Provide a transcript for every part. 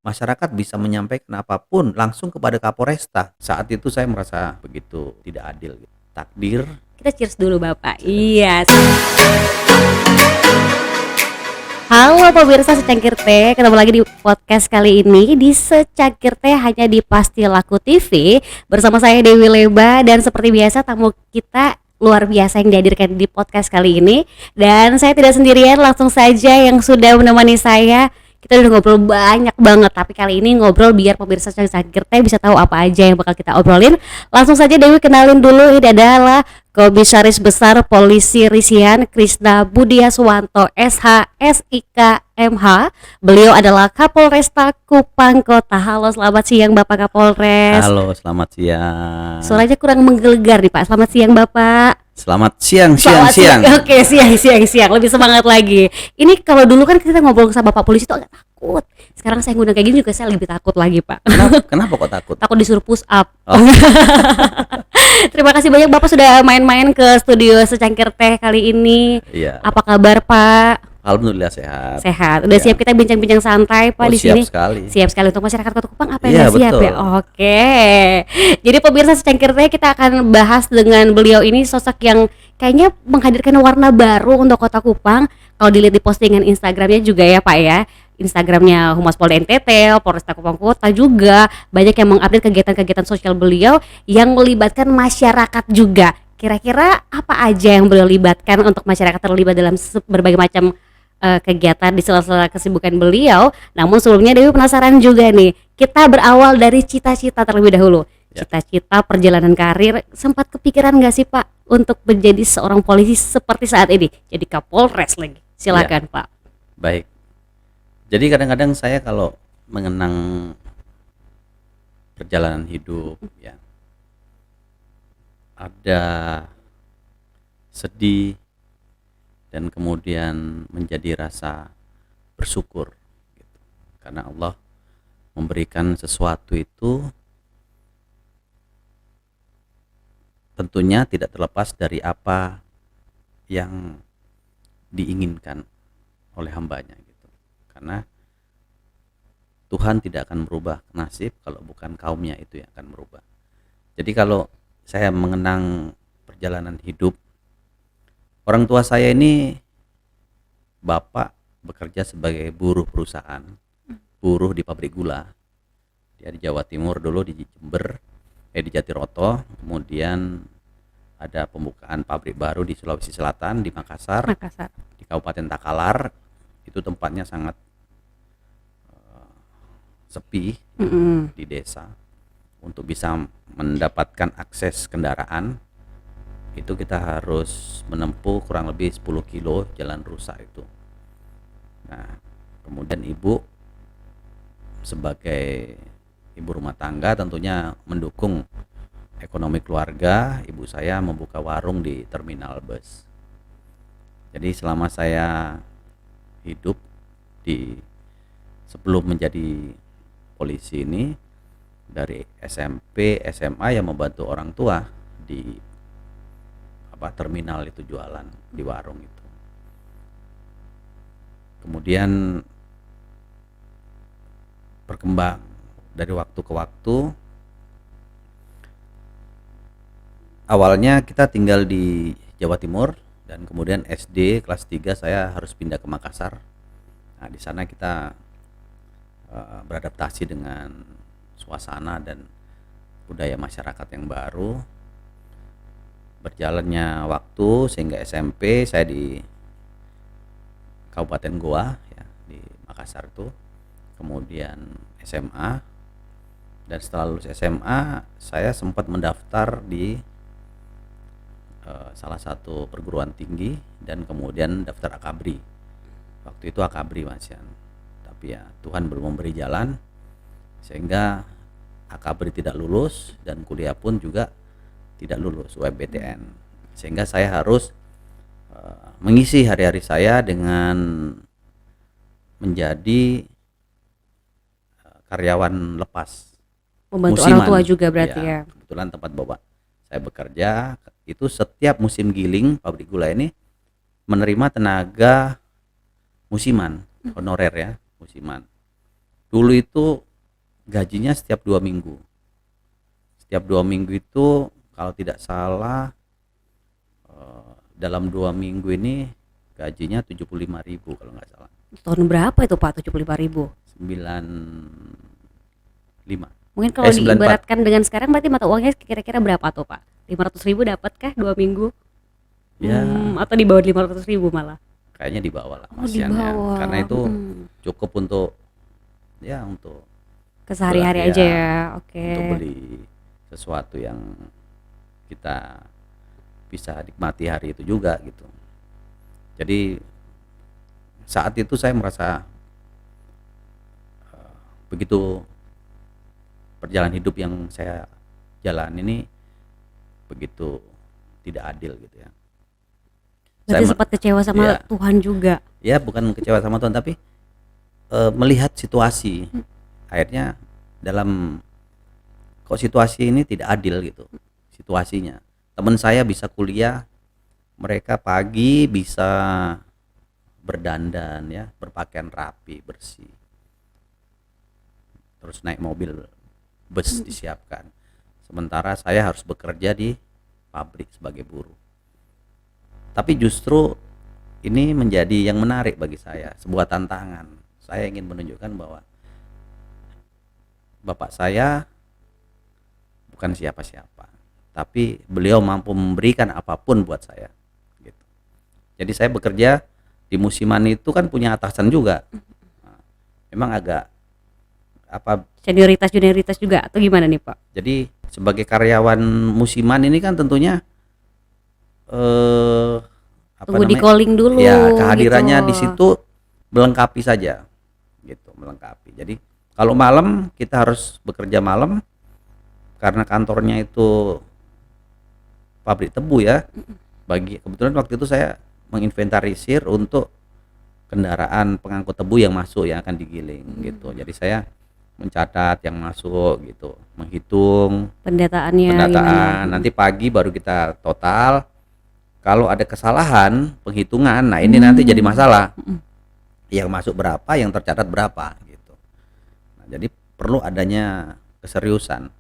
masyarakat bisa menyampaikan apapun langsung kepada Kapolresta. Saat itu saya merasa begitu tidak adil gitu. Takdir. Kita cheers dulu Bapak. Cheers. Iya. Halo pemirsa Secangkir Teh, ketemu lagi di podcast kali ini di Secangkir Teh hanya di Pasti Laku TV bersama saya Dewi Leba, dan seperti biasa tamu kita luar biasa yang dihadirkan di podcast kali ini. Dan saya tidak sendirian, langsung saja yang sudah menemani saya. Kita udah ngobrol banyak banget, tapi kali ini ngobrol biar pemirsa Secangkir Teh bisa tahu apa aja yang bakal kita obrolin. Langsung saja Dewi kenalin dulu, ini adalah Komisaris Besar Polisi Risian Krisna Budiaswanto SH SIK MH. Beliau adalah Kapolresta Kupang Kota. Halo, selamat siang Bapak Kapolres. Halo, selamat siang. Suaranya kurang menggelegar nih Pak. Selamat siang Bapak. Selamat siang. Oke, siang. Lebih semangat lagi. Ini kalau dulu kan kita ngobrol sama Bapak Polisi tuh agak takut. Sekarang saya ngundang kayak gini juga saya lebih takut lagi Pak. Kenapa kok takut? Takut disuruh push up. Oh. Terima kasih banyak Bapak sudah main-main ke studio Secangkir Teh kali ini. Iya. Apa kabar Pak? Alhamdulillah sehat. Sehat. Udah siap kita bincang-bincang santai Pak di sini? Siap sekali. Siap sekali untuk masyarakat Kota Kupang. Apa Iya, yang siap betul. ya? Oke. Jadi pemirsa Secangkir Teh, kita akan bahas dengan beliau ini, sosok yang kayaknya menghadirkan warna baru untuk Kota Kupang. Kalau dilihat di postingan Instagramnya juga ya Pak ya, Instagramnya Humas Polda NTT, Polresta Kupang Kota juga banyak yang mengupdate kegiatan-kegiatan sosial beliau yang melibatkan masyarakat juga. Kira-kira apa aja yang beliau libatkan untuk masyarakat terlibat dalam berbagai macam kegiatan di sela-sela kesibukan beliau. Namun sebelumnya Dewi penasaran juga nih, kita berawal dari cita-cita terlebih dahulu. Cita-cita perjalanan karir, sempat kepikiran gak sih Pak untuk menjadi seorang polisi seperti saat ini, jadi Kapolres lagi? Silakan Ya. Pak. Baik. Jadi kadang-kadang saya kalau mengenang perjalanan hidup ya, ada sedih dan kemudian menjadi rasa bersyukur gitu. Karena Allah memberikan sesuatu itu tentunya tidak terlepas dari apa yang diinginkan oleh hambanya gitu. Karena Tuhan tidak akan merubah nasib kalau bukan kaumnya itu yang akan merubah. Jadi kalau saya mengenang perjalanan hidup, orang tua saya ini bapak bekerja sebagai buruh perusahaan, buruh di pabrik gula. Dia di Jawa Timur dulu, di Jember, di Jatiroto, kemudian ada pembukaan pabrik baru di Sulawesi Selatan, di Makassar. Di Kabupaten Takalar. Itu tempatnya sangat sepi di desa. Untuk bisa mendapatkan akses kendaraan itu kita harus menempuh kurang lebih 10 kilo jalan rusak itu. Nah, kemudian ibu sebagai ibu rumah tangga tentunya mendukung ekonomi keluarga. Ibu saya membuka warung di terminal bus. Jadi selama saya hidup sebelum menjadi polisi ini, dari SMP, SMA yang membantu orang tua di terminal itu, jualan di warung itu. Kemudian berkembang dari waktu ke waktu. Awalnya kita tinggal di Jawa Timur dan kemudian SD kelas 3 saya harus pindah ke Makassar. Nah, di sana kita beradaptasi dengan suasana dan budaya masyarakat yang baru. Berjalannya waktu sehingga SMP saya di Kabupaten Goa ya, di Makassar itu. Kemudian SMA, dan setelah lulus SMA saya sempat mendaftar di salah satu perguruan tinggi dan kemudian daftar Akabri. Waktu itu Akabri Mas Yan. Tapi ya Tuhan belum memberi jalan sehingga Akabri tidak lulus dan kuliah pun juga tidak lulus UMPTN, sehingga saya harus mengisi hari-hari saya dengan menjadi karyawan lepas, Membantu musiman. orang tua juga berarti ya. Kebetulan tempat bapak saya bekerja itu setiap musim giling pabrik gula ini menerima tenaga musiman honorer ya, musiman. Dulu itu gajinya setiap 2 minggu. Setiap 2 minggu itu kalau tidak salah dalam 2 minggu ini gajinya 75.000 kalau nggak salah. Tahun berapa itu Pak 75.000? 95. Mungkin kalau 94. diibaratkan dengan sekarang berarti mata uangnya kira-kira berapa tuh Pak? 500.000 dapat kah 2 minggu? Ya, Atau di bawah 500.000 malah? kayaknya di bawah lah Oh di masiannya. bawah. Karena itu cukup untuk ya untuk Kesehari-hari ya, aja ya. Oke. untuk beli sesuatu yang kita bisa nikmati hari itu juga gitu. Jadi saat itu saya merasa begitu perjalanan hidup yang saya jalan ini begitu tidak adil gitu ya. Berarti Saya sempat kecewa sama ya, Tuhan juga. ya bukan kecewa sama Tuhan tapi melihat situasi. Akhirnya dalam kok situasi ini tidak adil gitu situasinya. Teman saya bisa kuliah, mereka pagi bisa berdandan ya, berpakaian rapi, bersih. Terus naik mobil bus disiapkan. Sementara saya harus bekerja di pabrik sebagai buruh. Tapi justru ini menjadi yang menarik bagi saya, sebuah tantangan. Saya ingin menunjukkan bahwa bapak saya bukan siapa-siapa, tapi beliau mampu memberikan apapun buat saya. Gitu. Jadi saya bekerja di musiman itu kan punya atasan juga. Nah, memang agak apa? Senioritas juga atau gimana nih Pak? Jadi sebagai karyawan musiman ini kan tentunya Tunggu di calling dulu. ya kehadirannya gitu. di situ melengkapi saja, gitu, melengkapi. Jadi kalau malam kita harus bekerja malam karena kantornya itu pabrik tebu ya. Kebetulan waktu itu saya menginventarisir untuk kendaraan pengangkut tebu yang masuk yang akan digiling gitu. Jadi saya mencatat yang masuk gitu, menghitung Pendataannya pendataan. gimana? Nanti pagi baru kita total. Kalau ada kesalahan penghitungan, nah ini nanti jadi masalah. Yang masuk berapa, yang tercatat berapa gitu. Nah, jadi perlu adanya keseriusan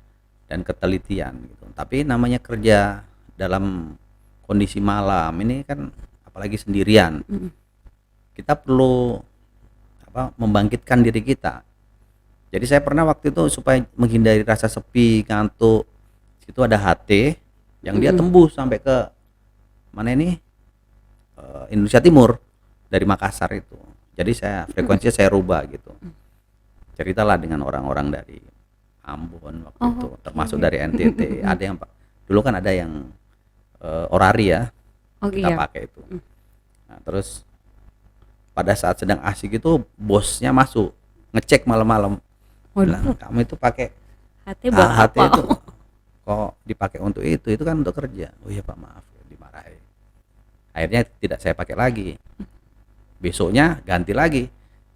dan ketelitian gitu. Tapi namanya kerja dalam kondisi malam ini kan apalagi sendirian. Kita perlu membangkitkan diri kita. Jadi saya pernah waktu itu supaya menghindari rasa sepi, ngantuk, itu ada HT yang dia tembus sampai ke mana ini Indonesia Timur dari Makassar itu. Jadi frekuensinya saya rubah gitu. Ceritalah dengan orang-orang dari Ambon waktu itu, termasuk dari NTT. Ada yang dulu kan ada yang orari ya, kita pakai itu. Nah, terus pada saat sedang asik itu bosnya masuk ngecek malam-malam, bilang kamu itu pakai HT itu kok dipakai untuk itu kan untuk kerja. Oh iya Pak, maaf, dimarahi. Akhirnya tidak saya pakai lagi. Besoknya ganti lagi.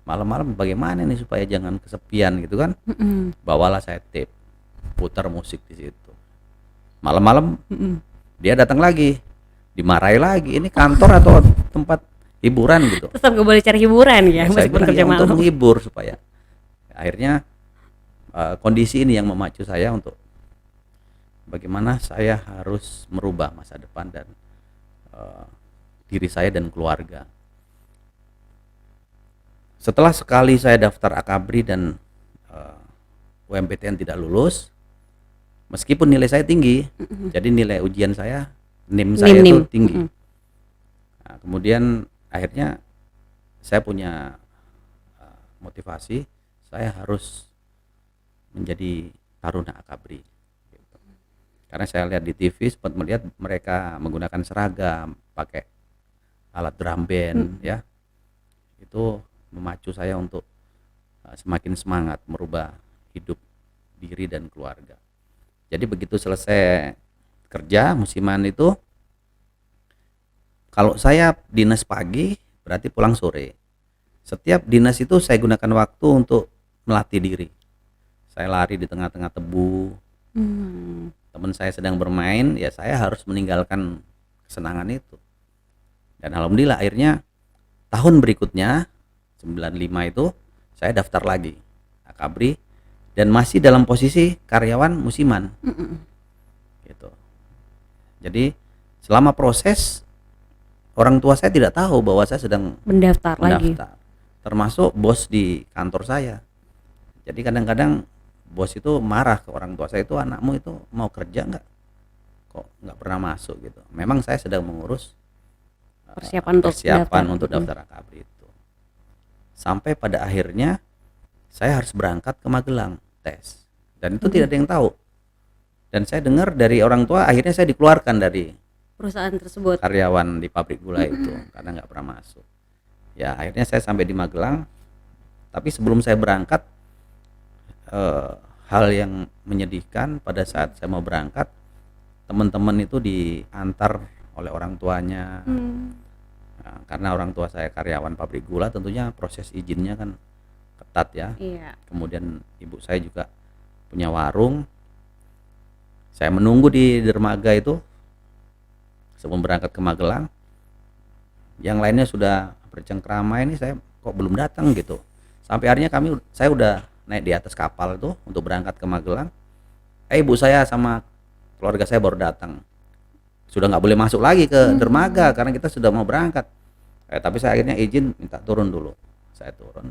Malam-malam bagaimana nih supaya jangan kesepian gitu kan? Bawalah saya tape, putar musik di situ. Malam-malam dia datang lagi, dimarahi lagi. Ini kantor atau tempat hiburan gitu? Tetap gak boleh cari hiburan ya, Saya meskipun bilang kerja ya untuk malam. menghibur supaya. Akhirnya kondisi ini yang memacu saya untuk bagaimana saya harus merubah masa depan dan diri saya dan keluarga. Setelah sekali saya daftar Akabri dan UMPTN tidak lulus, meskipun nilai saya tinggi, jadi nilai ujian saya, NIM saya itu tinggi. Nah, kemudian akhirnya saya punya motivasi, saya harus menjadi taruna Akabri. Gitu. Karena saya lihat di TV, sempat melihat mereka menggunakan seragam, pakai alat drum band, ya, itu memacu saya untuk semakin semangat merubah hidup diri dan keluarga. Jadi begitu selesai kerja musiman itu, kalau saya dinas pagi berarti pulang sore. Setiap dinas itu saya gunakan waktu untuk melatih diri. Saya lari di tengah-tengah tebu. Teman saya sedang bermain, ya saya harus meninggalkan kesenangan itu. Dan alhamdulillah akhirnya tahun berikutnya 95 itu saya daftar lagi Akabri dan masih dalam posisi karyawan musiman gitu. Jadi selama proses orang tua saya tidak tahu bahwa saya sedang Mendaftar lagi. mendaftar, termasuk bos di kantor saya. Jadi kadang-kadang bos itu marah ke orang tua saya, itu anakmu itu mau kerja nggak, kok nggak pernah masuk gitu. Memang saya sedang mengurus Persiapan untuk daftar Akabri itu. Sampai pada akhirnya saya harus berangkat ke Magelang tes, dan itu tidak ada yang tahu. Dan saya dengar dari orang tua, akhirnya saya dikeluarkan dari perusahaan tersebut. karyawan di pabrik gula itu karena nggak pernah masuk. Ya akhirnya saya sampai di Magelang, tapi sebelum saya berangkat, hal yang menyedihkan pada saat saya mau berangkat, teman-teman itu diantar oleh orang tuanya. Nah, karena orang tua saya karyawan pabrik gula, tentunya proses izinnya kan ketat ya. Iya. Kemudian ibu saya juga punya warung. Saya menunggu di dermaga itu sebelum berangkat ke Magelang. Yang lainnya sudah bercengkrama, ini saya kok belum datang gitu. Sampai akhirnya saya udah naik di atas kapal itu untuk berangkat ke Magelang. Ibu saya sama keluarga saya baru datang. Sudah nggak boleh masuk lagi ke dermaga karena kita sudah mau berangkat. Tapi saya akhirnya izin minta turun dulu. Saya turun,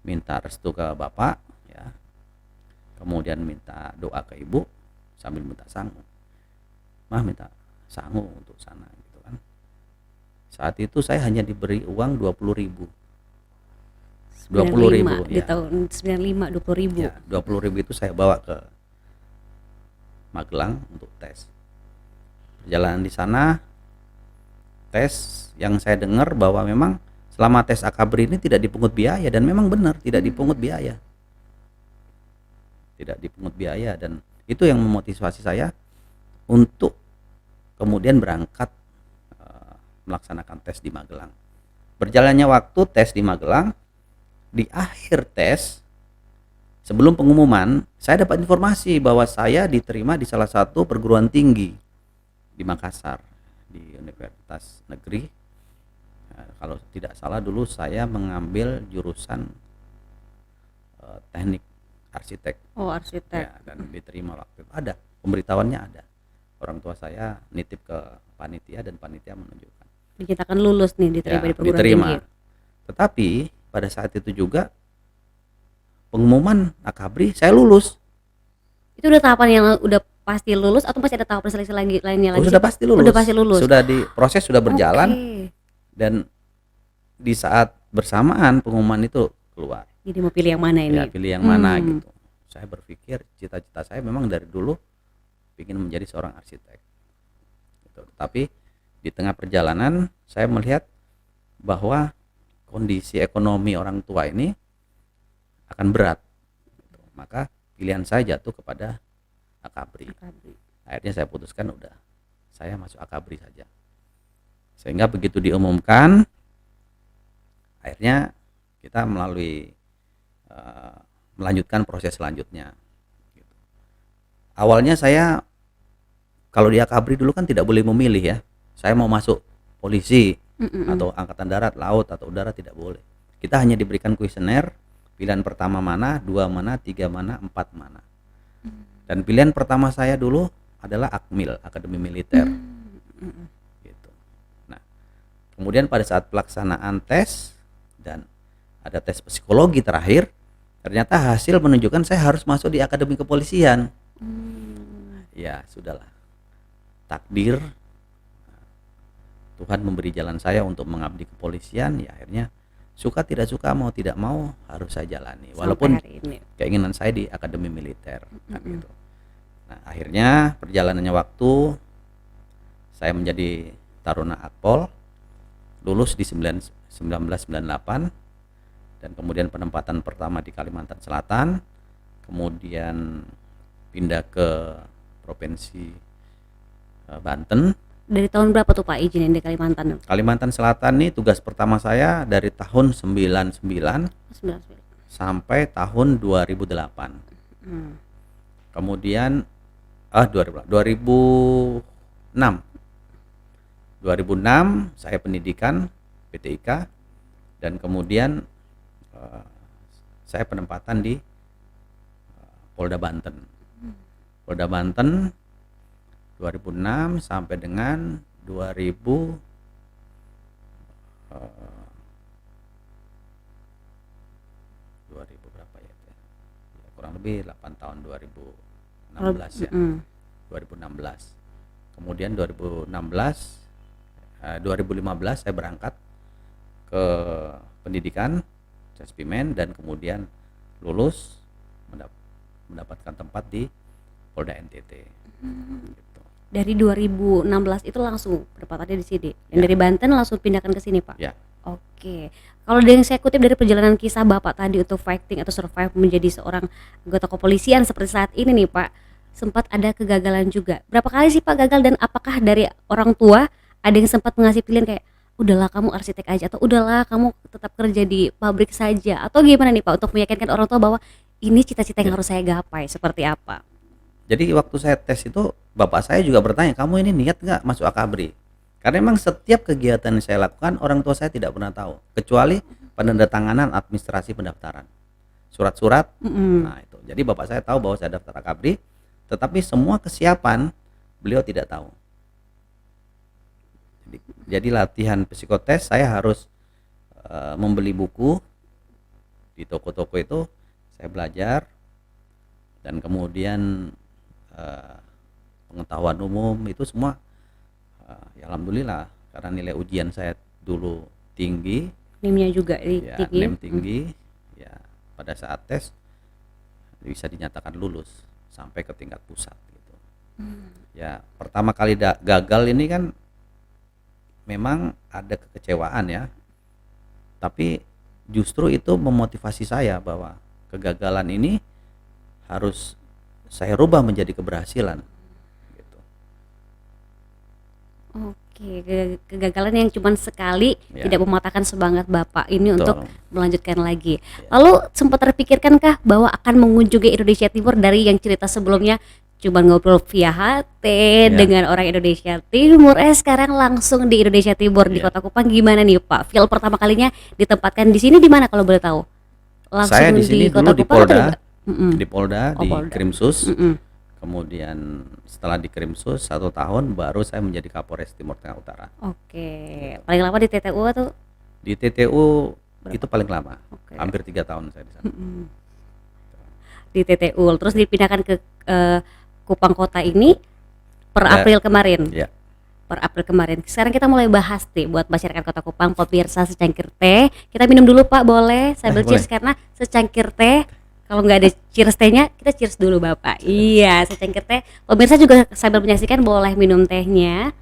minta restu ke bapak, ya. Kemudian minta doa ke ibu sambil minta sangu. Mah minta sangu untuk sana gitu kan. Saat itu saya hanya diberi uang 20.000. 20.000 di ya. tahun 95 20.000. Ya, 20.000 itu saya bawa ke Magelang untuk tes. Perjalanan di sana tes, yang saya dengar bahwa memang selama tes Akabri ini tidak dipungut biaya, dan memang benar tidak dipungut biaya. Tidak dipungut biaya, dan itu yang memotivasi saya untuk kemudian berangkat melaksanakan tes di Magelang. Berjalannya waktu tes di Magelang, di akhir tes sebelum pengumuman saya dapat informasi bahwa saya diterima di salah satu perguruan tinggi di Makassar, di Universitas Negeri. Kalau tidak salah dulu saya mengambil jurusan teknik arsitek. Oh, arsitek. Ya, dan diterima waktu itu. Ada pemberitahuannya, ada. Orang tua saya nitip ke panitia dan panitia menunjukkan. Dinyatakan lulus nih, diterima Ya, di perguruan diterima. tinggi. Tetapi pada saat itu juga pengumuman Akabri saya lulus. Itu udah tahapan yang udah pasti lulus atau masih ada tahapan seleksi lainnya lagi? Sudah pasti lulus. Udah pasti lulus. Sudah proses sudah berjalan. Oke. Dan di saat bersamaan pengumuman itu keluar. Jadi mau pilih yang mana ini? Ya, pilih yang mana gitu. Saya berpikir cita-cita saya memang dari dulu ingin menjadi seorang arsitek. Gitu. Tapi di tengah perjalanan saya melihat bahwa kondisi ekonomi orang tua ini akan berat. Gitu. Maka pilihan saya jatuh kepada Akabri. Akhirnya saya putuskan udah saya masuk Akabri saja. Sehingga begitu diumumkan, akhirnya kita melanjutkan proses selanjutnya. Gitu. Awalnya saya kalau di Akabri dulu kan tidak boleh memilih ya. Saya mau masuk polisi atau angkatan darat, laut atau udara, tidak boleh. Kita hanya diberikan kuesioner, pilihan pertama mana, 2 mana, 3 mana, 4 mana. Dan pilihan pertama saya dulu adalah Akmil, Akademi Militer. Gitu. Nah, kemudian pada saat pelaksanaan tes dan ada tes psikologi terakhir, ternyata hasil menunjukkan saya harus masuk di Akademi Kepolisian. Ya, sudahlah. Takdir Tuhan memberi jalan saya untuk mengabdi kepolisian, ya akhirnya suka tidak suka, mau tidak mau harus saya jalani. Walaupun keinginan saya di Akademi Militer kan gitu. Nah, akhirnya perjalanannya waktu saya menjadi Taruna Akpol, lulus di 1998, dan kemudian penempatan pertama di Kalimantan Selatan, kemudian pindah ke Provinsi Banten. Dari tahun berapa tuh Pak izin di Kalimantan? Kalimantan Selatan nih tugas pertama saya dari tahun 99 sampai tahun 2008. Kemudian 2006 saya pendidikan PTIK, dan kemudian saya penempatan di Polda Banten. Polda Banten 2006 sampai dengan 2000 eh, 2000 berapa ya? Ya, kurang lebih 8 tahun 2016 ya. 2016. Kemudian 2015 saya berangkat ke pendidikan Cespimen dan kemudian lulus mendapatkan tempat di Polda NTT. Gitu. Dari 2016 itu langsung berpatatnya di sini. Dan Ya. dari Banten langsung pindahkan ke sini, Pak. Ya. Oke. Kalau dari yang saya kutip dari perjalanan kisah Bapak tadi untuk fighting atau survive menjadi seorang anggota kepolisian seperti saat ini nih, Pak, sempat ada kegagalan juga. Berapa kali sih Pak gagal, dan apakah dari orang tua ada yang sempat mengasih pilihan kayak udahlah kamu arsitek aja, atau udahlah kamu tetap kerja di pabrik saja, atau gimana nih Pak untuk meyakinkan orang tua bahwa ini cita-cita yang harus saya gapai, seperti apa? Jadi waktu saya tes itu bapak saya juga bertanya, kamu ini niat nggak masuk Akabri? Karena memang setiap kegiatan yang saya lakukan orang tua saya tidak pernah tahu, kecuali penandatanganan administrasi pendaftaran, surat-surat. Nah itu. Jadi bapak saya tahu bahwa saya daftar Akabri, tetapi semua kesiapan beliau tidak tahu. Jadi latihan psikotes saya harus membeli buku di toko-toko itu, saya belajar, dan kemudian pengetahuan umum itu semua ya alhamdulillah karena nilai ujian saya dulu tinggi, NIM-nya juga ya, tinggi. NIM tinggi, ya pada saat tes bisa dinyatakan lulus sampai ke tingkat pusat gitu. Ya pertama kali gagal ini kan memang ada kekecewaan ya, tapi justru itu memotivasi saya bahwa kegagalan ini harus saya rubah menjadi keberhasilan gitu. Oke, kegagalan yang cuma sekali Ya. tidak mematahkan semangat Bapak ini Betul. untuk melanjutkan lagi. Lalu sempat terpikirkankah bahwa akan mengunjungi Indonesia Timur dari yang cerita sebelumnya cuma ngobrol via HT dengan orang Indonesia Timur, sekarang langsung di Indonesia Timur di Ya. Kota Kupang, gimana nih Pak? Feel pertama kalinya ditempatkan di sini di mana kalau boleh tahu? Langsung Saya di sini Kota dulu di Kupang atau Polda, di- di Polda, Oh, di Polda. Krimsus. Kemudian setelah di Krimsus 1 tahun baru saya menjadi Kapolres Timur Tengah Utara. Oke, paling lama di TTU atau? Di TTU itu paling lama, Oke. hampir 3 tahun saya di sana. Di TTU, terus dipindahkan ke Kupang Kota ini per Ya. April kemarin. Ya. Per April kemarin. Sekarang kita mulai bahas nih buat masyarakat Kota Kupang, pemirsa, secangkir teh. Kita minum dulu Pak, boleh? Sambil Boleh. cheers karena secangkir teh kalau nggak ada cheers tehnya, kita cheers dulu Bapak. Iya, secangkir teh. Pemirsa juga sambil menyaksikan boleh minum tehnya.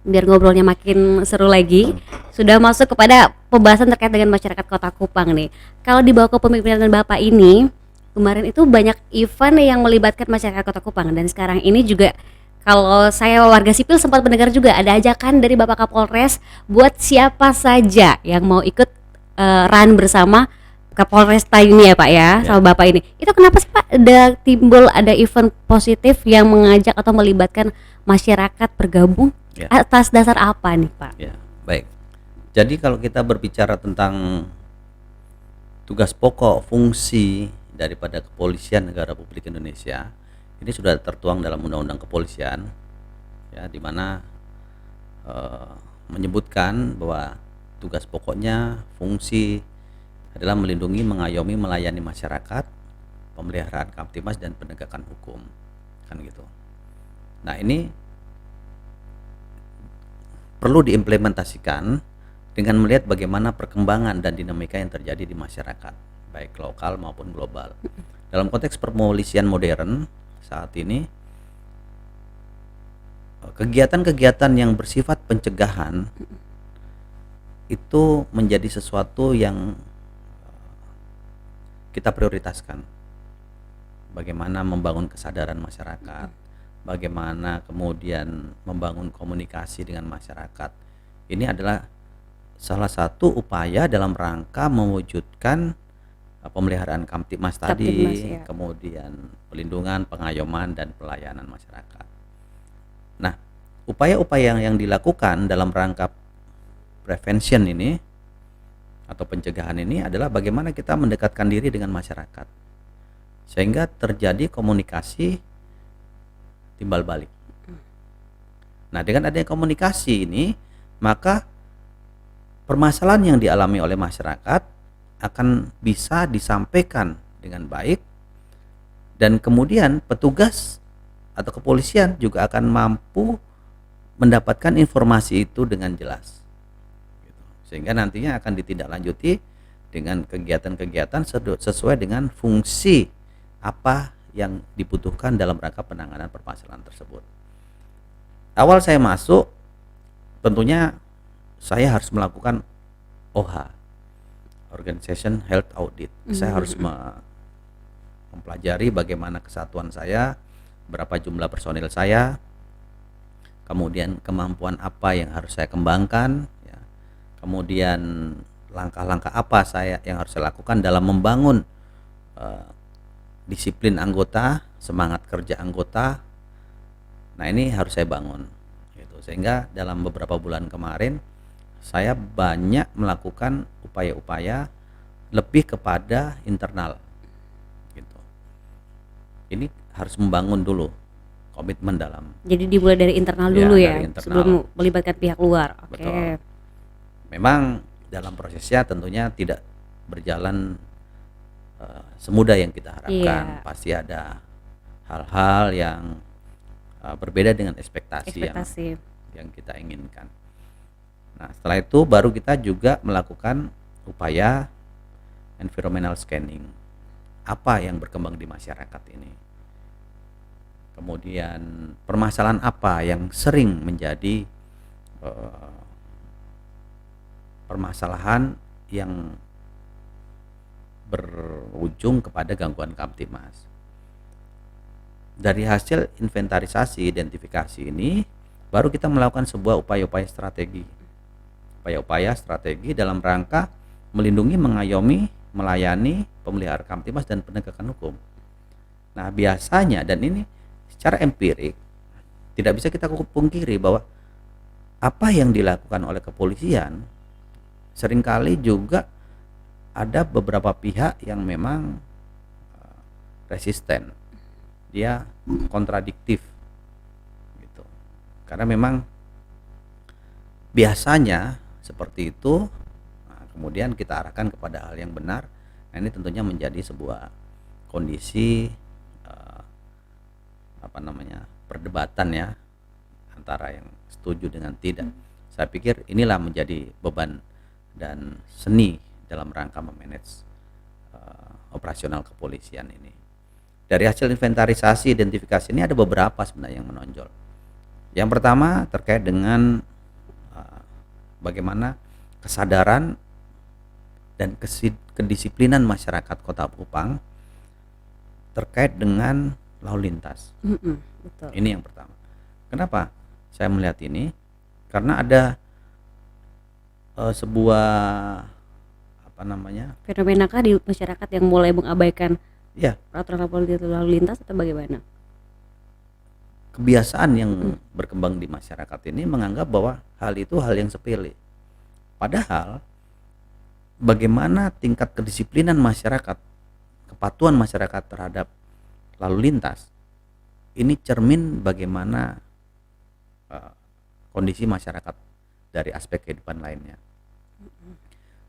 Biar ngobrolnya makin seru lagi. Sudah masuk kepada pembahasan terkait dengan masyarakat Kota Kupang nih. Kalau di bawah kepemimpinan Bapak ini, kemarin itu banyak event yang melibatkan masyarakat Kota Kupang, dan sekarang ini juga kalau saya warga sipil sempat mendengar juga ada ajakan dari Bapak Kapolres buat siapa saja yang mau ikut run bersama Kapolresta ini ya Pak ya, sama Bapak ini. Itu kenapa sih Pak ada event positif yang mengajak atau melibatkan masyarakat bergabung? Ya. Atas dasar apa nih Pak? Ya, baik. Jadi kalau kita berbicara tentang tugas pokok fungsi daripada kepolisian negara Republik Indonesia, ini sudah tertuang dalam Undang-Undang Kepolisian, ya, di mana menyebutkan bahwa tugas pokoknya fungsi adalah melindungi, mengayomi, melayani masyarakat, pemeliharaan Kamtimas dan penegakan hukum, kan gitu. Nah ini perlu diimplementasikan dengan melihat bagaimana perkembangan dan dinamika yang terjadi di masyarakat, baik lokal maupun global. Dalam konteks perpolisian modern saat ini, kegiatan-kegiatan yang bersifat pencegahan itu menjadi sesuatu yang kita prioritaskan. Bagaimana membangun kesadaran masyarakat, bagaimana kemudian membangun komunikasi dengan masyarakat. Ini adalah salah satu upaya dalam rangka mewujudkan pemeliharaan Kamtibmas tadi, Kamtibmas, ya. kemudian pelindungan, pengayoman dan pelayanan masyarakat. Nah, upaya-upaya yang dilakukan dalam rangka prevention ini atau pencegahan ini adalah bagaimana kita mendekatkan diri dengan masyarakat sehingga terjadi komunikasi timbal balik. Nah, dengan adanya komunikasi ini, maka permasalahan yang dialami oleh masyarakat akan bisa disampaikan dengan baik, dan kemudian petugas atau kepolisian juga akan mampu mendapatkan informasi itu dengan jelas, gitu. Sehingga nantinya akan ditindaklanjuti dengan kegiatan-kegiatan sesuai dengan fungsi apa yang dibutuhkan dalam rangka penanganan permasalahan tersebut. Awal saya masuk, tentunya saya harus melakukan OH, Organization Health Audit. Saya harus mempelajari bagaimana kesatuan saya, berapa jumlah personil saya, kemudian kemampuan apa yang harus saya kembangkan, ya. Kemudian langkah-langkah apa yang harus saya lakukan dalam membangun disiplin anggota, semangat kerja anggota. Nah, ini harus saya bangun, gitu. Sehingga dalam beberapa bulan kemarin saya banyak melakukan upaya-upaya lebih kepada internal, gitu. Ini harus membangun dulu komitmen dalam. Jadi dimulai dari internal Ya, dulu ya, dari internal. sebelum melibatkan pihak luar. Oke. Betul. Memang dalam prosesnya tentunya tidak berjalan semudah yang kita harapkan. Iya. Pasti ada hal-hal yang berbeda dengan ekspektasi yang kita inginkan. Nah, setelah itu baru kita juga melakukan upaya environmental scanning. Apa yang berkembang di masyarakat ini? Kemudian permasalahan apa yang sering menjadi permasalahan yang berujung kepada gangguan Kamtimas. Dari hasil inventarisasi identifikasi ini baru kita melakukan sebuah upaya-upaya strategi dalam rangka melindungi, mengayomi, melayani pemelihara Kamtimas dan penegakan hukum. Nah, biasanya, dan ini secara empirik tidak bisa kita pungkiri bahwa apa yang dilakukan oleh kepolisian seringkali juga ada beberapa pihak yang memang resisten, dia kontradiktif, gitu. Karena memang biasanya seperti itu. Nah, kemudian kita arahkan kepada hal yang benar. Nah, ini tentunya menjadi sebuah kondisi perdebatan ya, antara yang setuju dengan tidak. Saya pikir inilah menjadi beban dan seni dalam rangka memanage operasional kepolisian ini. Dari hasil inventarisasi identifikasi ini ada beberapa sebenarnya yang menonjol. Yang pertama terkait dengan bagaimana kesadaran dan kedisiplinan masyarakat Kota Kupang terkait dengan lalu lintas. Betul. Ini yang pertama. Kenapa saya melihat ini? Karena ada sebuah Fenomena kah di masyarakat yang mulai mengabaikan ya, peraturan lalu lintas atau bagaimana? kebiasaan yang berkembang di masyarakat ini menganggap bahwa hal itu hal yang sepele. Padahal bagaimana tingkat kedisiplinan masyarakat, kepatuhan masyarakat terhadap lalu lintas, ini cermin bagaimana kondisi masyarakat dari aspek kehidupan lainnya.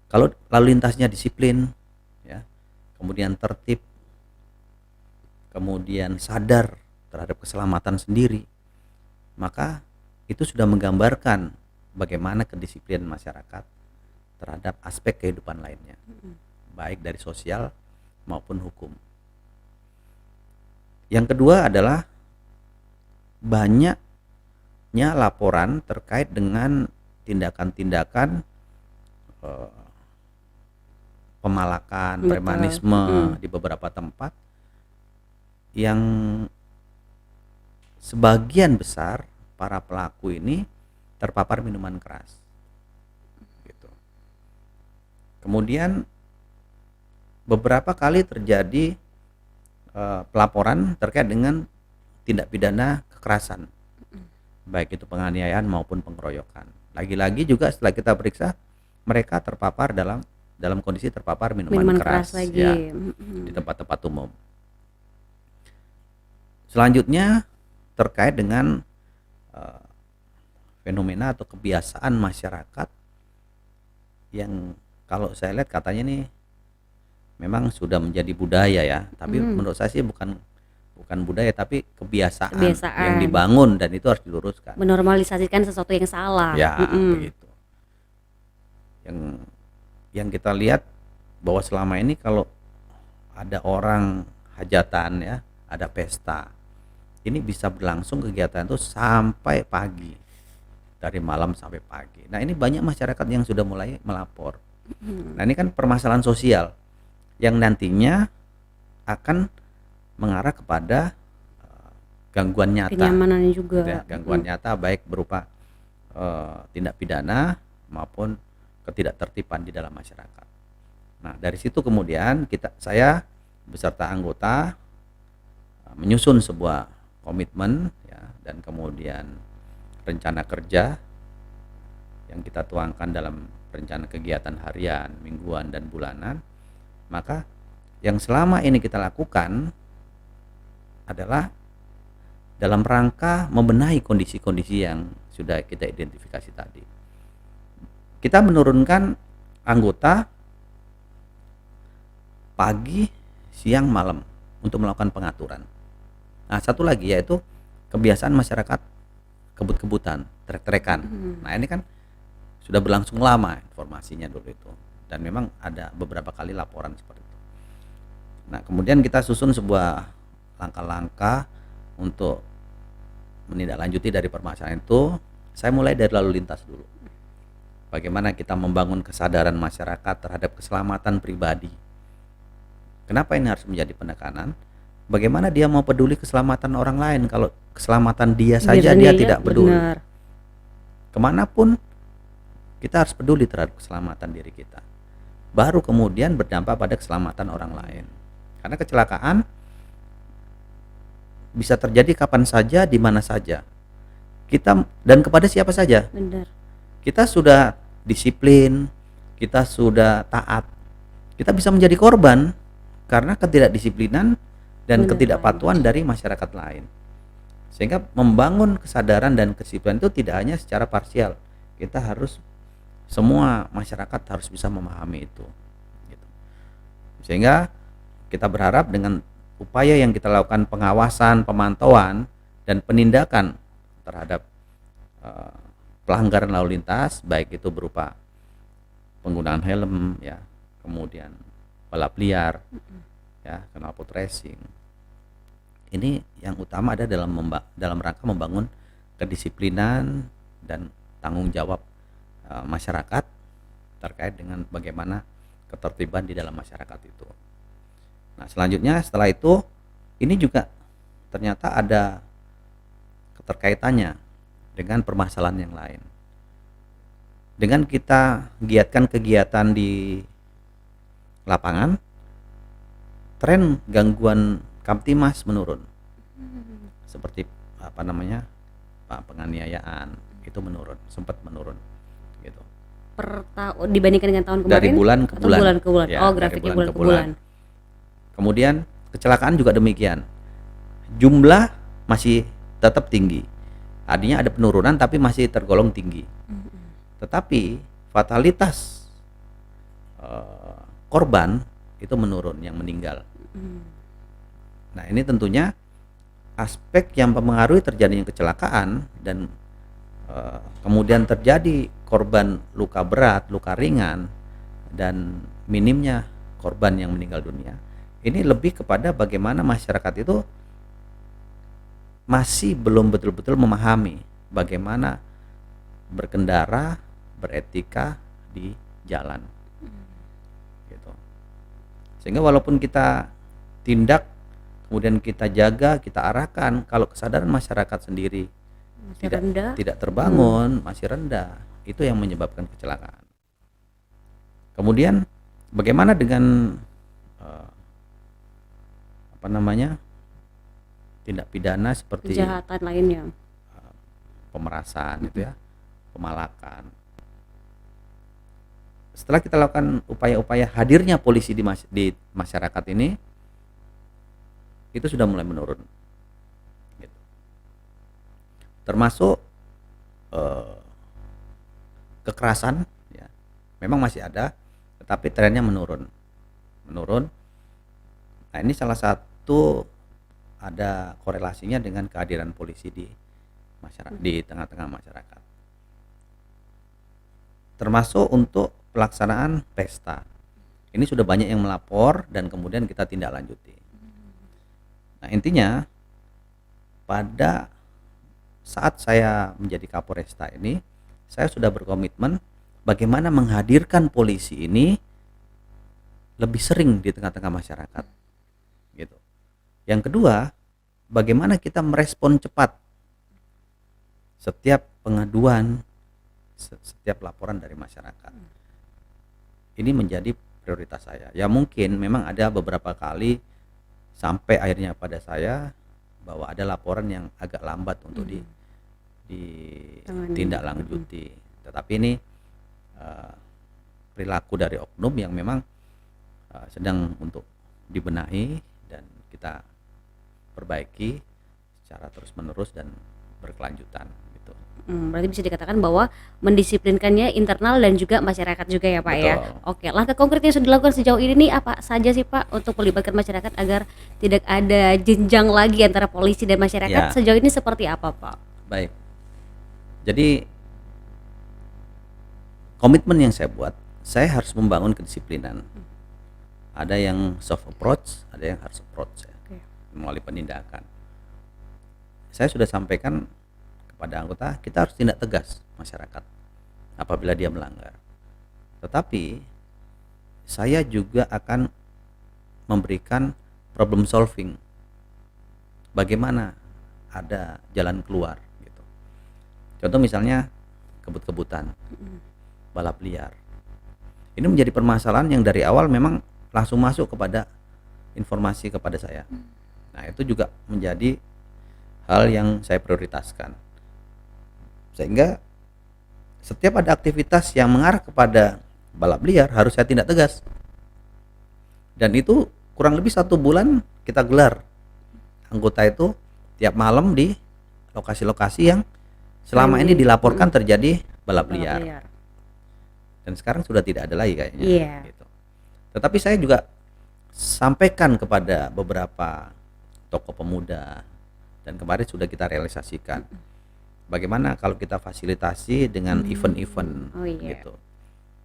Kalau lalu lintasnya disiplin, ya, kemudian tertib, kemudian sadar terhadap keselamatan sendiri, maka itu sudah menggambarkan bagaimana kedisiplinan masyarakat terhadap aspek kehidupan lainnya, baik dari sosial maupun hukum. Yang kedua adalah banyaknya laporan terkait dengan tindakan-tindakan pemalakan, premanisme di beberapa tempat yang sebagian besar para pelaku ini terpapar minuman keras, gitu. Kemudian beberapa kali terjadi pelaporan terkait dengan tindak pidana kekerasan, baik itu penganiayaan maupun pengeroyokan. Lagi-lagi juga setelah kita periksa, mereka terpapar dalam dalam kondisi terpapar minuman Minuman keras keras lagi. ya di tempat-tempat umum. Selanjutnya terkait dengan eh, fenomena atau kebiasaan masyarakat yang kalau saya lihat katanya nih memang sudah menjadi budaya ya, tapi menurut saya sih bukan budaya tapi kebiasaan yang Kebiasaan. dibangun dan itu harus diluruskan. Menormalisasikan sesuatu yang salah. Ya, begitu. Yang kita lihat bahwa selama ini kalau ada orang hajatan ya, ada pesta, ini bisa berlangsung kegiatan itu sampai pagi, dari malam sampai pagi. Nah, ini banyak masyarakat yang sudah mulai melapor. Nah, ini kan permasalahan sosial yang nantinya akan mengarah kepada gangguan nyata, Kenyamanan juga. ya, gangguan nyata baik berupa tindak pidana maupun ketidaktertiban di dalam masyarakat. Nah, dari situ kemudian saya beserta anggota menyusun sebuah komitmen ya, dan kemudian rencana kerja yang kita tuangkan dalam rencana kegiatan harian, mingguan dan bulanan. Maka yang selama ini kita lakukan adalah dalam rangka membenahi kondisi-kondisi yang sudah kita identifikasi tadi. Kita menurunkan anggota pagi, siang, malam untuk melakukan pengaturan. Nah, satu lagi yaitu kebiasaan masyarakat kebut-kebutan, trek-trekan. Nah, ini kan sudah berlangsung lama informasinya dulu itu, dan memang ada beberapa kali laporan seperti itu. Nah, kemudian kita susun sebuah langkah-langkah untuk menindaklanjuti dari permasalahan itu. Saya mulai dari lalu lintas dulu. Bagaimana kita membangun kesadaran masyarakat terhadap keselamatan pribadi. Kenapa ini harus menjadi penekanan? Bagaimana dia mau peduli keselamatan orang lain kalau keselamatan dia saja dia tidak peduli. Benar. Kemanapun kita harus peduli terhadap keselamatan diri kita. Baru kemudian berdampak pada keselamatan orang lain. Karena kecelakaan bisa terjadi kapan saja, di mana saja. Kita dan kepada siapa saja. Benar. Kita sudah disiplin, kita sudah taat, kita bisa menjadi korban karena ketidakdisiplinan dan ketidakpatuhan dari masyarakat lain. Sehingga membangun kesadaran dan kedisiplinan itu tidak hanya secara parsial. Kita harus semua masyarakat harus bisa memahami itu. Gitu. Sehingga kita berharap dengan upaya yang kita lakukan pengawasan, pemantauan dan penindakan terhadap pelanggaran lalu lintas, baik itu berupa penggunaan helm ya, kemudian balap liar ya, knalpot racing. Ini yang utama ada dalam rangka membangun kedisiplinan dan tanggung jawab masyarakat terkait dengan bagaimana ketertiban di dalam masyarakat itu. Nah, selanjutnya setelah itu ini juga ternyata ada keterkaitannya dengan permasalahan yang lain. Dengan kita giatkan kegiatan di lapangan, tren gangguan Kamtimas menurun. Seperti penganiayaan itu menurun, sempat menurun gitu. Per tahun dibandingkan dengan tahun kemarin? Dari bulan ke bulan. Bulan ke bulan. Ya, Oh, grafiknya bulan ke bulan. Kemudian kecelakaan juga demikian. Jumlah masih tetap tinggi. Artinya ada penurunan tapi masih tergolong tinggi. Tetapi fatalitas korban itu menurun, yang meninggal. Nah, ini tentunya aspek yang mempengaruhi terjadinya kecelakaan dan kemudian terjadi korban luka berat, luka ringan, dan minimnya korban yang meninggal dunia. Ini lebih kepada bagaimana masyarakat itu masih belum betul-betul memahami bagaimana berkendara, beretika di jalan. Gitu. Sehingga walaupun kita tindak, kemudian kita jaga, kita arahkan, kalau kesadaran masyarakat sendiri tidak terbangun, masih rendah, itu yang menyebabkan kecelakaan. Kemudian bagaimana dengan tindak pidana seperti kejahatan lainnya, pemerasan itu ya, pemalakan. setelah kita lakukan upaya-upaya hadirnya polisi di masyarakat ini, itu sudah mulai menurun, gitu. Termasuk eh, kekerasan, ya, memang masih ada, tetapi trennya menurun, menurun. Nah, ini salah satu ada korelasinya dengan kehadiran polisi di masyarakat, di tengah-tengah masyarakat. Termasuk untuk pelaksanaan pesta. Ini sudah banyak yang melapor dan kemudian kita tindak lanjuti. Nah, intinya pada saat saya menjadi Kapolresta ini, saya sudah berkomitmen bagaimana menghadirkan polisi ini lebih sering di tengah-tengah masyarakat, gitu. Yang kedua, bagaimana kita merespon cepat setiap pengaduan, setiap laporan dari masyarakat. Ini menjadi prioritas saya. Ya mungkin memang ada beberapa kali sampai akhirnya pada saya bahwa ada laporan yang agak lambat untuk ditindaklanjuti. Tetapi ini perilaku dari oknum yang memang sedang untuk dibenahi dan kita perbaiki secara terus-menerus dan berkelanjutan, gitu. Berarti bisa dikatakan bahwa mendisiplinkannya internal dan juga masyarakat juga ya Pak ya. Betul. Oke, langkah konkret yang sudah dilakukan sejauh ini nih apa saja sih Pak untuk melibatkan masyarakat agar tidak ada jenjang lagi antara polisi dan masyarakat? Ya, Sejauh ini seperti apa Pak? baik. Jadi komitmen yang saya buat, saya harus membangun kedisiplinan. Ada yang soft approach, ada yang hard approach ya, Oke. melalui penindakan. Saya sudah sampaikan kepada anggota, kita harus tindak tegas masyarakat apabila dia melanggar. Tetapi saya juga akan memberikan problem solving. Bagaimana ada jalan keluar, gitu. Contoh misalnya kebut-kebutan, balap liar. Ini menjadi permasalahan yang dari awal memang langsung masuk kepada informasi kepada saya. Nah, itu juga menjadi hal yang saya prioritaskan. Sehingga setiap ada aktivitas yang mengarah kepada balap liar harus saya tindak tegas. Dan itu kurang lebih 1 bulan kita gelar anggota itu tiap malam di lokasi-lokasi yang selama ini dilaporkan terjadi balap liar. Dan sekarang sudah tidak ada lagi kayaknya. Iya. Gitu. Tetapi saya juga sampaikan kepada beberapa tokoh pemuda dan kemarin sudah kita realisasikan. Bagaimana kalau kita fasilitasi dengan event-event, gitu.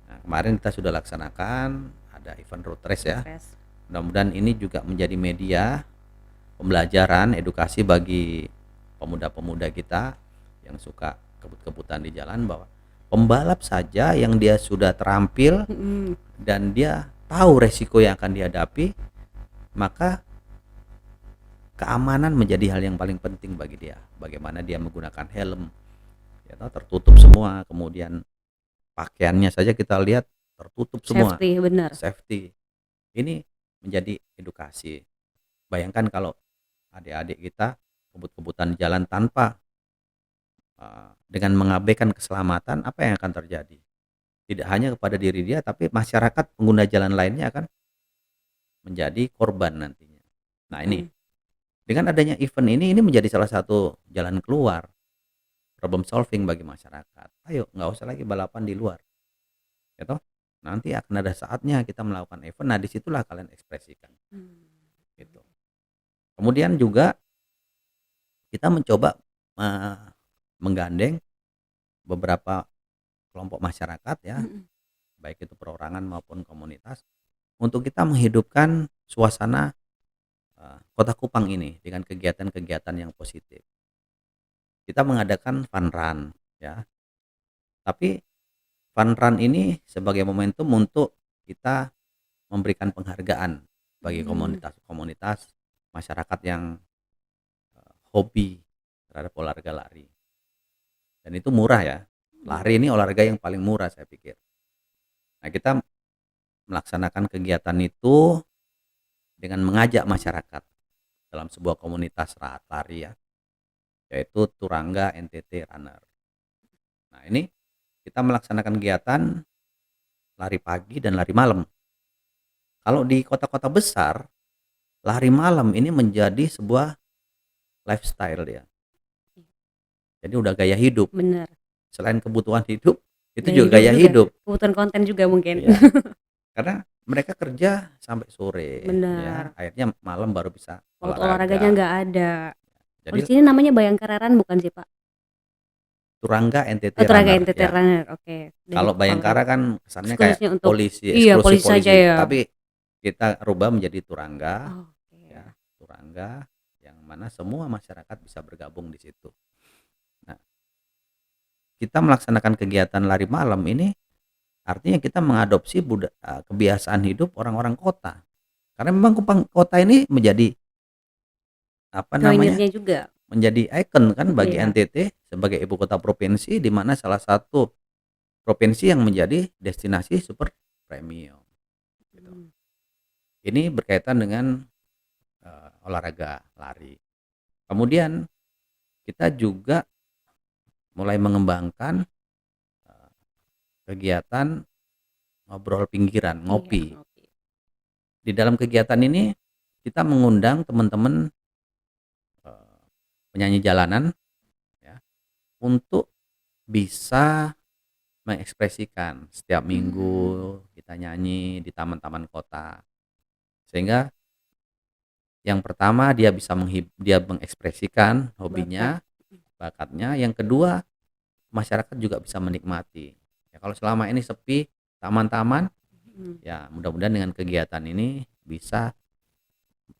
Nah, kemarin kita sudah laksanakan ada event road race ya. Mudah-mudahan ini juga menjadi media pembelajaran, edukasi bagi pemuda-pemuda kita yang suka kebut-kebutan di jalan, bahwa pembalap saja yang dia sudah terampil dan dia tahu resiko yang akan dihadapi, maka keamanan menjadi hal yang paling penting bagi dia. Bagaimana dia menggunakan helm, ya, tertutup semua, kemudian pakaiannya saja kita lihat tertutup semua. Safety, benar. Safety. Ini menjadi edukasi. Bayangkan kalau adik-adik kita kebut-kebutan di jalan tanpa dengan mengabaikan keselamatan, apa yang akan terjadi? Tidak hanya kepada diri dia, tapi masyarakat pengguna jalan lainnya akan menjadi korban nantinya. Nah, ini dengan adanya event ini menjadi salah satu jalan keluar, problem solving bagi masyarakat. Ayo, nggak usah lagi balapan di luar, gitu. Nanti akan ada saatnya kita melakukan event. Nah, disitulah kalian ekspresikan, gitu. Kemudian juga kita mencoba menggandeng beberapa kelompok masyarakat ya, baik itu perorangan maupun komunitas, untuk kita menghidupkan suasana Kota Kupang ini dengan kegiatan-kegiatan yang positif. Kita mengadakan fun run ya. Tapi fun run ini sebagai momentum untuk kita memberikan penghargaan bagi komunitas-komunitas masyarakat yang hobi terhadap olahraga lari. Dan itu murah ya. Lari ini olahraga yang paling murah saya pikir. Nah, kita melaksanakan kegiatan itu dengan mengajak masyarakat dalam sebuah komunitas lari ya, yaitu Turangga NTT Runner. Nah, ini kita melaksanakan kegiatan lari pagi dan lari malam. Kalau di kota-kota besar, lari malam ini menjadi sebuah lifestyle ya. Jadi udah gaya hidup. Bener, Selain kebutuhan hidup, itu gaya juga hidup gaya juga, hidup. kebutuhan konten juga mungkin. Iya. Karena mereka kerja sampai sore ya, Bener, akhirnya malam baru bisa waktu olahraganya olahraga. nggak ada. Kalau di Jadi sini namanya Bayangkara Run bukan sih, Pak? Turangga NTT Oh, Turaga Runner NTT ya. Runner, oke. Dari Kalau olahraga Bayangkara kan kesannya kayak eksklusifnya untuk polisi, iya, eksklusif polisi saja polisi, ya. tapi kita rubah menjadi Turangga ya, Oke. Turangga yang mana semua masyarakat bisa bergabung di situ. Nah, kita melaksanakan kegiatan lari malam ini artinya kita mengadopsi kebiasaan hidup orang-orang kota. Karena memang kota ini menjadi apa namanya? Pionirnya juga. Menjadi ikon kan bagi Iya. NTT sebagai ibu kota provinsi di mana salah satu provinsi yang menjadi destinasi super premium gitu. Hmm. Ini berkaitan dengan olahraga lari. Kemudian kita juga mulai mengembangkan eh, kegiatan ngobrol pinggiran, Iya, ngopi. ngopi. Di dalam kegiatan ini kita mengundang teman-teman eh, penyanyi jalanan ya untuk bisa mengekspresikan setiap Hmm. minggu kita nyanyi di taman-taman kota. Sehingga yang pertama dia mengekspresikan Bakat. hobinya, bakatnya, yang kedua masyarakat juga bisa menikmati. Ya kalau selama ini sepi taman-taman, Hmm. ya mudah-mudahan dengan kegiatan ini bisa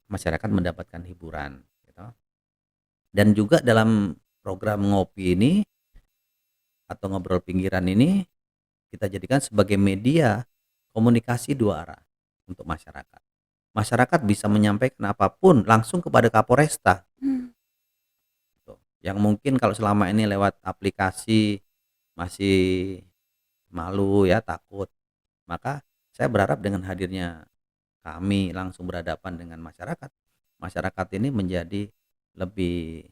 masyarakat mendapatkan hiburan gitu. Dan juga dalam program ngopi ini atau ngobrol pinggiran ini kita jadikan sebagai media komunikasi dua arah untuk masyarakat. Masyarakat bisa menyampaikan apapun langsung kepada Kapolresta Hmm. gitu. Yang mungkin kalau selama ini lewat aplikasi masih malu ya, takut. Maka saya berharap dengan hadirnya kami langsung berhadapan dengan masyarakat, masyarakat ini menjadi lebih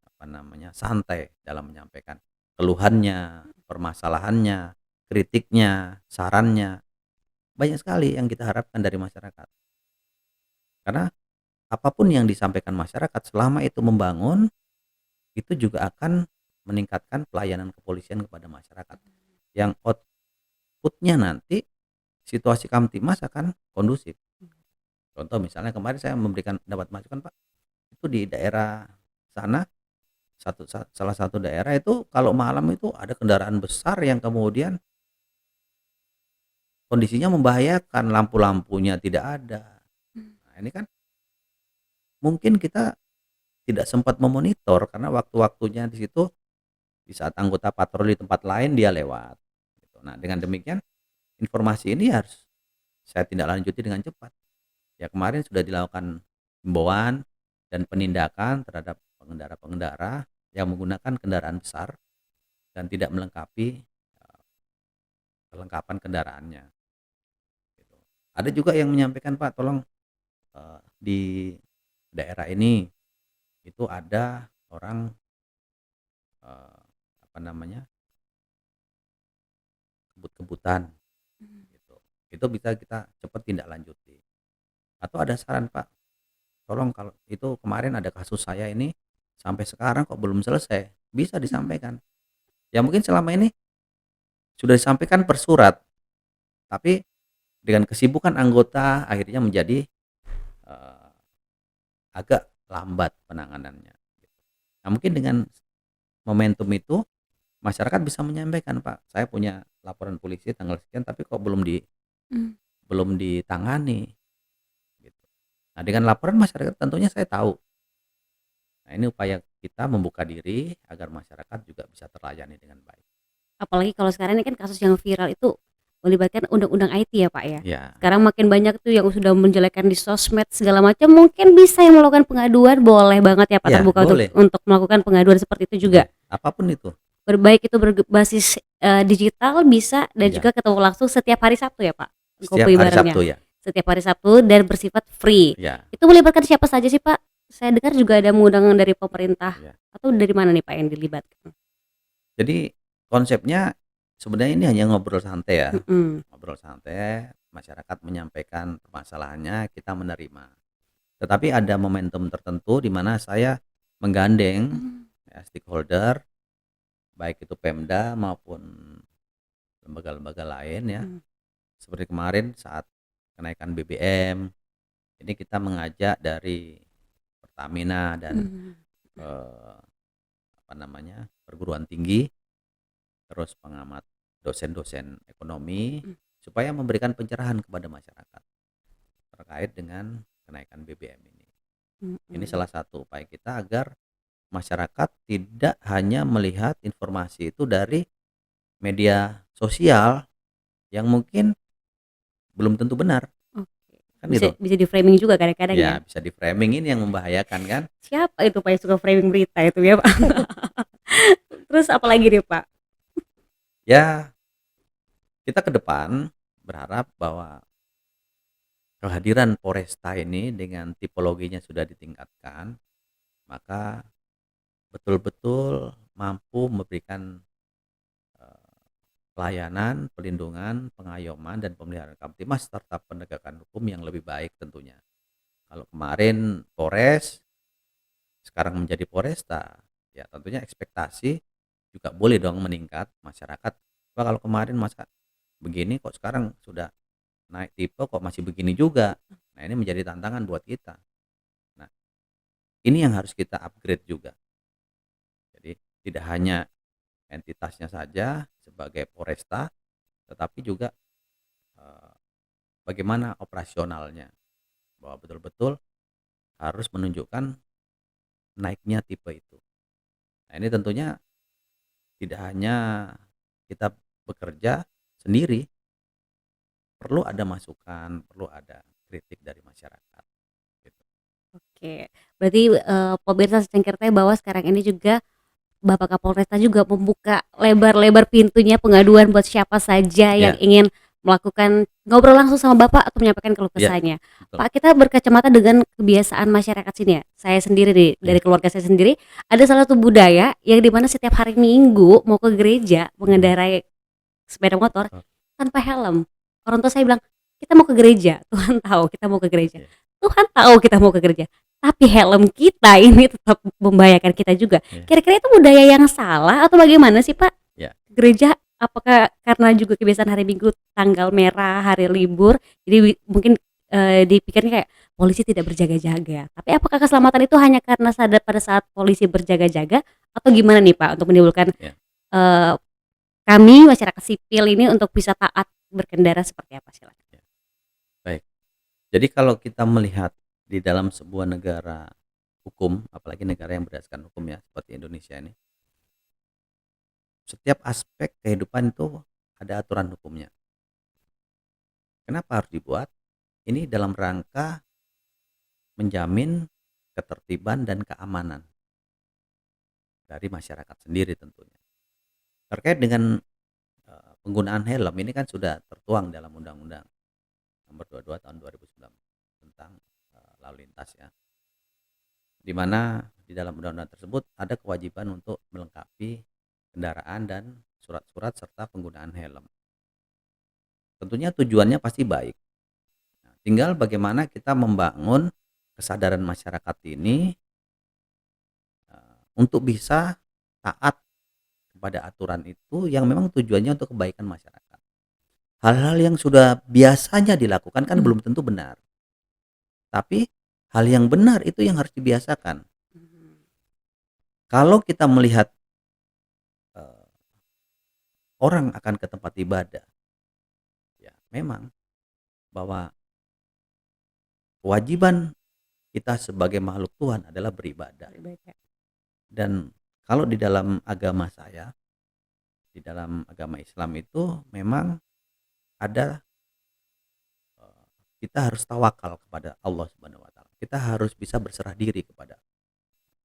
apa namanya, santai dalam menyampaikan keluhannya, permasalahannya, kritiknya, sarannya. Banyak sekali yang kita harapkan dari masyarakat. Karena apapun yang disampaikan masyarakat selama itu membangun, itu juga akan meningkatkan pelayanan kepolisian kepada masyarakat. Yang outputnya nanti situasi Kamtibmas akan kondusif. Contoh misalnya kemarin saya memberikan dapat masukan Pak, itu di daerah sana salah satu daerah itu kalau malam itu ada kendaraan besar yang kemudian kondisinya membahayakan, lampu-lampunya tidak ada. Nah, ini kan mungkin kita tidak sempat memonitor karena waktu-waktunya di situ di saat anggota patroli tempat lain dia lewat gitu. Nah, dengan demikian informasi ini harus saya tindak lanjuti dengan cepat. Ya kemarin sudah dilakukan himbauan dan penindakan terhadap pengendara-pengendara yang menggunakan kendaraan besar dan tidak melengkapi kelengkapan kendaraannya gitu. Ada juga yang menyampaikan Pak tolong di daerah ini itu ada orang eh, apa namanya kebut-kebutan gitu. Itu bisa kita cepat tindak lanjuti. Atau ada saran Pak, tolong kalau itu kemarin ada kasus saya ini sampai sekarang kok belum selesai, bisa disampaikan. Ya mungkin selama ini sudah disampaikan per surat, tapi dengan kesibukan anggota akhirnya menjadi eh, agak lambat penanganannya. Nah mungkin dengan momentum itu masyarakat bisa menyampaikan Pak, saya punya laporan polisi tanggal sekian tapi kok Hmm. belum ditangani. Gitu. Nah dengan laporan masyarakat tentunya saya tahu. Nah ini upaya kita membuka diri agar masyarakat juga bisa terlayani dengan baik. Apalagi kalau sekarang ini kan kasus yang viral itu melibatkan undang-undang IT ya, Pak, ya. Ya, Sekarang makin banyak tuh yang sudah menjelekkan di sosmed segala macam, mungkin bisa yang melakukan pengaduan, boleh banget ya, Pak, ya terbuka boleh, untuk melakukan pengaduan seperti itu juga. boleh. Apapun itu. Berbaik itu berbasis digital bisa dan Ya, juga ketemu langsung setiap hari Sabtu ya, Pak, setiap ngopi hari barengnya. Sabtu ya. Setiap hari Sabtu dan bersifat free. Ya, Itu melibatkan siapa saja sih, Pak? Saya dengar juga ada undangan dari pemerintah ya. atau dari mana nih, Pak, yang dilibatkan? Jadi konsepnya sebenarnya ini hanya ngobrol santai ya. Mhm. ngobrol santai, masyarakat menyampaikan permasalahannya, kita menerima. Tetapi ada momentum tertentu di mana saya menggandeng Mmm. ya stakeholder, baik itu Pemda maupun lembaga-lembaga lain ya. Mhm. Seperti kemarin saat kenaikan BBM, ini kita mengajak dari Pertamina dan Mmm. eh, apa namanya perguruan tinggi, terus pengamat dosen-dosen ekonomi Mhm. supaya memberikan pencerahan kepada masyarakat terkait dengan kenaikan BBM ini. Ini Mhm. salah satu upaya kita agar masyarakat tidak hanya melihat informasi itu dari media sosial yang mungkin belum tentu benar, Oke. kan Bisa gitu. bisa di-framing juga kadang-kadang ya? Ya, bisa di-framing, ini yang membahayakan kan. Siapa itu Pak yang suka framing berita itu ya, Pak? Terus apalagi nih, Pak? Ya, kita ke depan berharap bahwa kehadiran Poresta ini dengan tipologinya sudah ditingkatkan, maka betul-betul mampu memberikan eh, pelayanan, pelindungan, pengayoman, dan pemeliharaan Kamtibmas serta penegakan hukum yang lebih baik tentunya. Kalau kemarin Polres, sekarang menjadi Poresta, ya tentunya ekspektasi juga boleh dong meningkat masyarakat. Wah, kalau kemarin masa begini kok sekarang sudah naik tipe kok masih begini juga. Nah, ini menjadi tantangan buat kita. Nah, ini yang harus kita upgrade juga. Jadi tidak hanya entitasnya saja sebagai Poresta, tetapi juga eh, bagaimana operasionalnya, bahwa betul-betul harus menunjukkan naiknya tipe itu. Nah, ini tentunya tidak hanya kita bekerja sendiri, perlu ada masukan, perlu ada kritik dari masyarakat gitu. Oke. Berarti, pemirsa secangkir teh bahwa sekarang ini juga Bapak Kapolresta juga membuka lebar-lebar pintunya pengaduan buat siapa saja yang Ya, ingin melakukan ngobrol langsung sama Bapak atau menyampaikan keluh ya, kesahnya. betul. Pak, kita berkacamata dengan kebiasaan masyarakat sini ya, saya sendiri nih, dari Ya, keluarga saya sendiri, ada salah satu budaya yang di mana setiap hari Minggu mau ke gereja mhm, mengendarai sepeda motor oh, tanpa helm. Orang tua saya bilang, "Kita mau ke gereja." Tuhan tahu kita mau ke gereja. ya, Tuhan tahu kita mau ke gereja. Tapi helm kita ini tetap membahayakan kita juga. ya, Kira-kira itu budaya yang salah atau bagaimana sih, Pak? ya, Gereja apakah karena juga kebiasaan hari Minggu tanggal merah, hari libur, jadi mungkin, dipikirnya kayak polisi tidak berjaga-jaga. Tapi apakah keselamatan itu hanya karena sadar pada saat polisi berjaga-jaga atau gimana nih, Pak, untuk menimbulkan, ya, eee, kami masyarakat sipil ini untuk bisa taat berkendara seperti apa? Silakan. ya. Baik. Jadi kalau kita melihat di dalam sebuah negara hukum, apalagi negara yang berdasarkan hukum ya, seperti Indonesia ini, setiap aspek kehidupan itu ada aturan hukumnya. Kenapa harus dibuat? Ini dalam rangka menjamin ketertiban dan keamanan dari masyarakat sendiri tentunya. Terkait dengan penggunaan helm ini kan sudah tertuang dalam Undang-Undang Nomor 22 Tahun 2009 tentang lalu lintas ya. Di mana di dalam undang-undang tersebut ada kewajiban untuk melengkapi kendaraan dan surat-surat serta penggunaan helm. Tentunya tujuannya pasti baik. Nah, tinggal bagaimana kita membangun kesadaran masyarakat ini untuk bisa taat kepada aturan itu yang memang tujuannya untuk kebaikan masyarakat. Hal-hal yang sudah biasanya dilakukan kan Mmm. belum tentu benar. Tapi hal yang benar itu yang harus dibiasakan. Mhm. Kalau kita melihat eh, orang akan ke tempat ibadah, ya memang bahwa kewajiban kita sebagai makhluk Tuhan adalah beribadah. Berbeda. Dan kalau di dalam agama saya, di dalam agama Islam itu memang ada kita harus tawakal kepada Allah Subhanahu wa taala. Kita harus bisa berserah diri kepada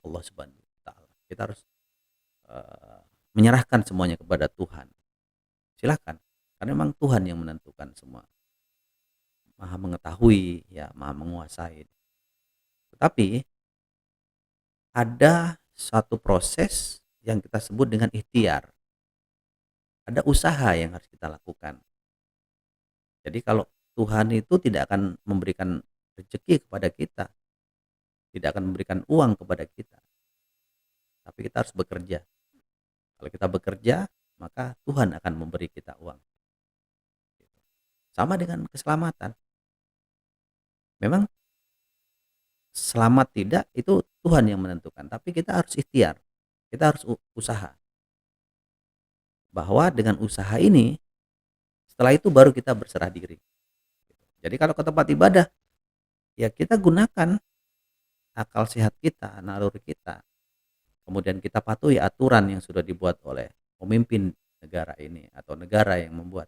Allah Subhanahu wa taala. Kita harus eh, menyerahkan semuanya kepada Tuhan. Silakan. Karena memang Tuhan yang menentukan semua. Maha mengetahui, ya, Maha menguasai. Tetapi ada satu proses yang kita sebut dengan ikhtiar. Ada usaha yang harus kita lakukan. Jadi kalau Tuhan itu tidak akan memberikan rezeki kepada kita, tidak akan memberikan uang kepada kita, tapi kita harus bekerja. Kalau kita bekerja, maka Tuhan akan memberi kita uang. Sama dengan keselamatan. Memang selamat tidak itu Tuhan yang menentukan, tapi kita harus ikhtiar. Kita harus usaha. Bahwa dengan usaha ini, setelah itu baru kita berserah diri. Jadi kalau ke tempat ibadah, ya kita gunakan akal sehat kita, naluri kita. Kemudian kita patuhi aturan yang sudah dibuat oleh pemimpin negara ini atau negara yang membuat.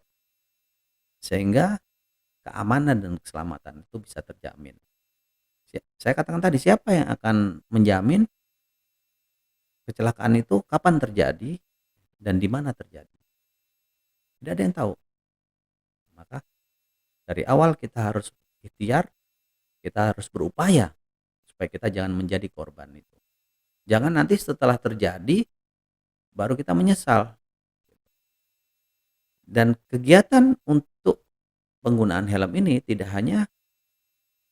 Sehingga keamanan dan keselamatan itu bisa terjamin. Saya katakan tadi, siapa yang akan menjamin kecelakaan itu kapan terjadi dan di mana terjadi? Tidak ada yang tahu. Maka dari awal kita harus ikhtiar, kita harus berupaya supaya kita jangan menjadi korban itu. Jangan nanti setelah terjadi baru kita menyesal. Dan kegiatan untuk penggunaan helm ini tidak hanya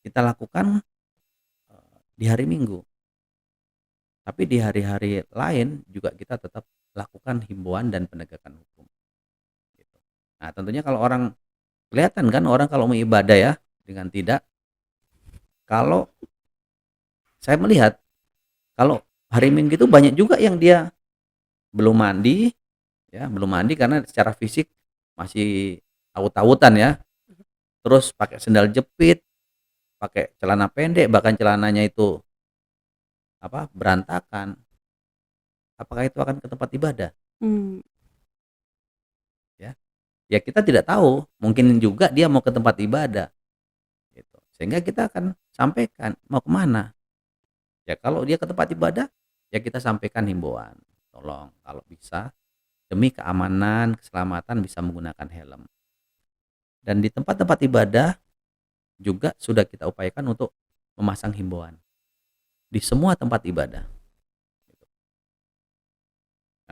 kita lakukan di hari Minggu, tapi di hari-hari lain juga kita tetap lakukan himbauan dan penegakan hukum. Gitu. Nah, tentunya kalau orang kelihatan kan orang kalau mau ibadah ya dengan tidak. Kalau saya melihat kalau hari Minggu itu banyak juga yang dia belum mandi, ya belum mandi karena secara fisik masih awut-awutan ya. Terus pakai sendal jepit, pakai celana pendek, bahkan celananya itu berantakan. Apakah itu akan ke tempat ibadah? Hmm. Ya, ya kita tidak tahu. Mungkin juga dia mau ke tempat ibadah, gitu. Sehingga kita akan sampaikan mau kemana. Ya kalau dia ke tempat ibadah, ya kita sampaikan himbauan. Tolong kalau bisa demi keamanan, keselamatan bisa menggunakan helm. Dan di tempat-tempat ibadah juga sudah kita upayakan untuk memasang himbauan di semua tempat ibadah.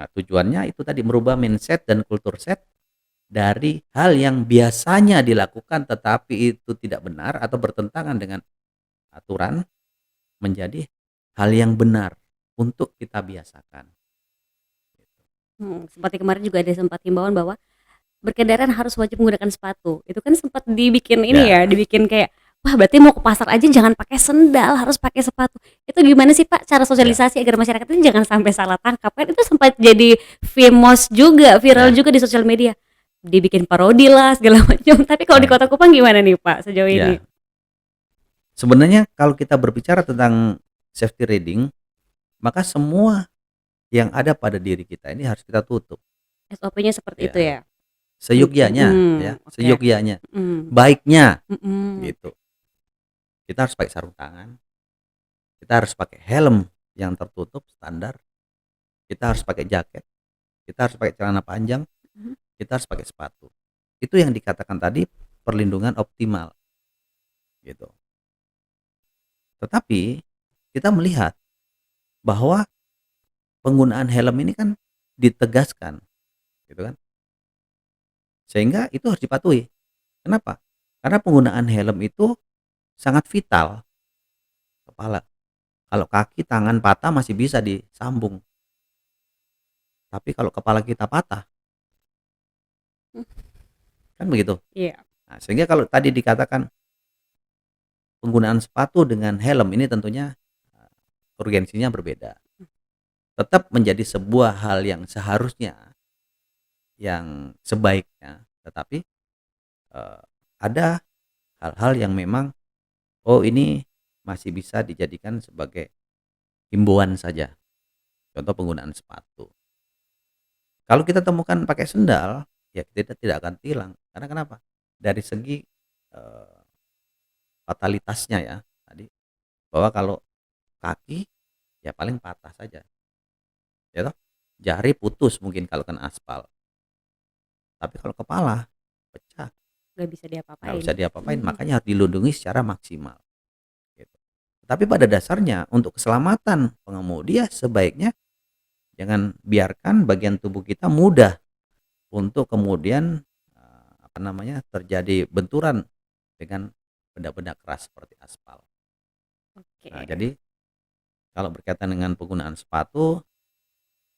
Nah, tujuannya itu tadi merubah mindset dan kultur set dari hal yang biasanya dilakukan tetapi itu tidak benar atau bertentangan dengan aturan menjadi hal yang benar untuk kita biasakan. Seperti kemarin juga ada sempat himbauan bahwa berkendaraan harus wajib menggunakan sepatu. Itu kan sempat dibikin ini Ya, ya, dibikin kayak wah berarti mau ke pasar aja jangan pakai sendal, harus pakai sepatu. Itu gimana sih Pak cara ya, sosialisasi agar masyarakat itu jangan sampai salah tangkap? Kan itu sempat jadi famous juga, viral ya, juga di sosial media. Dibikin parodi lah segala macam. Tapi kalau di ya, Kota Kupang gimana nih Pak sejauh ini? ya. Sebenarnya kalau kita berbicara tentang safety riding, maka semua yang ada pada diri kita ini harus kita tutup. SOP-nya seperti itu Ya, ya. seyogyanya, ya, Oke. seyogyanya, Mhm. baiknya, Mhm. gitu. Kita harus pakai sarung tangan, kita harus pakai helm yang tertutup standar, kita harus pakai jaket, kita harus pakai celana panjang, Mhm. kita harus pakai sepatu. Itu yang dikatakan tadi perlindungan optimal, gitu. Tetapi kita melihat bahwa penggunaan helm ini kan ditegaskan, gitu kan? Sehingga itu harus dipatuhi. Kenapa? Karena penggunaan helm itu sangat vital. Kepala, kalau kaki, tangan patah masih bisa disambung. Tapi kalau kepala kita patah, kan begitu. Iya. Nah, sehingga kalau tadi dikatakan penggunaan sepatu dengan helm ini tentunya urgensinya berbeda. Tetap menjadi sebuah hal yang seharusnya, yang sebaiknya, tetapi eh, ada hal-hal yang memang ini masih bisa dijadikan sebagai himbauan saja. Contoh penggunaan sepatu. Kalau kita temukan pakai sendal, ya kita tidak akan tilang. Karena kenapa? Dari segi eh, fatalitasnya ya tadi, bahwa kalau kaki ya paling patah saja, ya toh. Jari putus mungkin kalau kena aspal. Tapi kalau kepala pecah, Nggak bisa nggak diapa-apain. bisa diapa-apain. Mhm. Makanya harus dilindungi secara maksimal. Gitu. Tapi pada dasarnya untuk keselamatan pengemudi ya sebaiknya jangan biarkan bagian tubuh kita mudah untuk kemudian terjadi benturan dengan benda-benda keras seperti aspal. Nah, Oke. jadi kalau berkaitan dengan penggunaan sepatu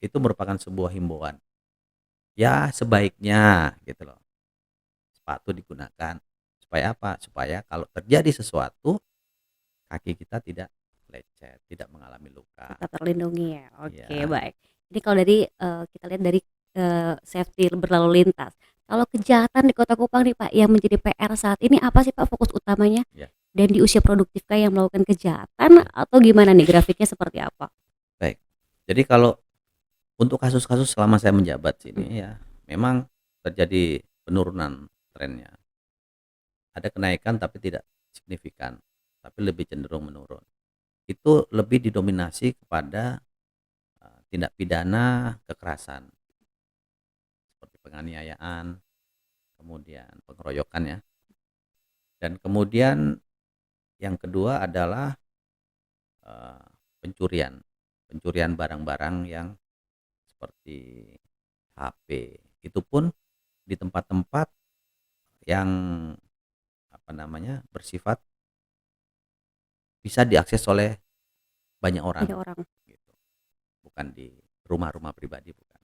itu merupakan sebuah himbauan. Ya, sebaiknya gitu loh. Sepatu digunakan supaya apa? Supaya kalau terjadi sesuatu kaki kita tidak lecet, tidak mengalami luka. Tetap terlindungi ya. Oke, Ya, baik. Ini kalau dari kita lihat dari safety berlalu lintas. Kalau kejahatan di Kota Kupang nih Pak yang menjadi PR saat ini apa sih Pak fokus utamanya? ya, Dan di usia produktifkah yang melakukan kejahatan ya. atau gimana nih grafiknya seperti apa? Baik. Jadi kalau untuk kasus-kasus selama saya menjabat Hmm, sini ya, memang terjadi penurunan trennya. Ada kenaikan tapi tidak signifikan, tapi lebih cenderung menurun. Itu lebih didominasi kepada tindak pidana kekerasan seperti penganiayaan, kemudian pengeroyokan ya. Dan kemudian yang kedua adalah eh, pencurian, pencurian barang-barang yang seperti HP. Itu pun di tempat-tempat yang bersifat bisa diakses oleh banyak orang banyak orang. gitu. Bukan di rumah-rumah pribadi, bukan.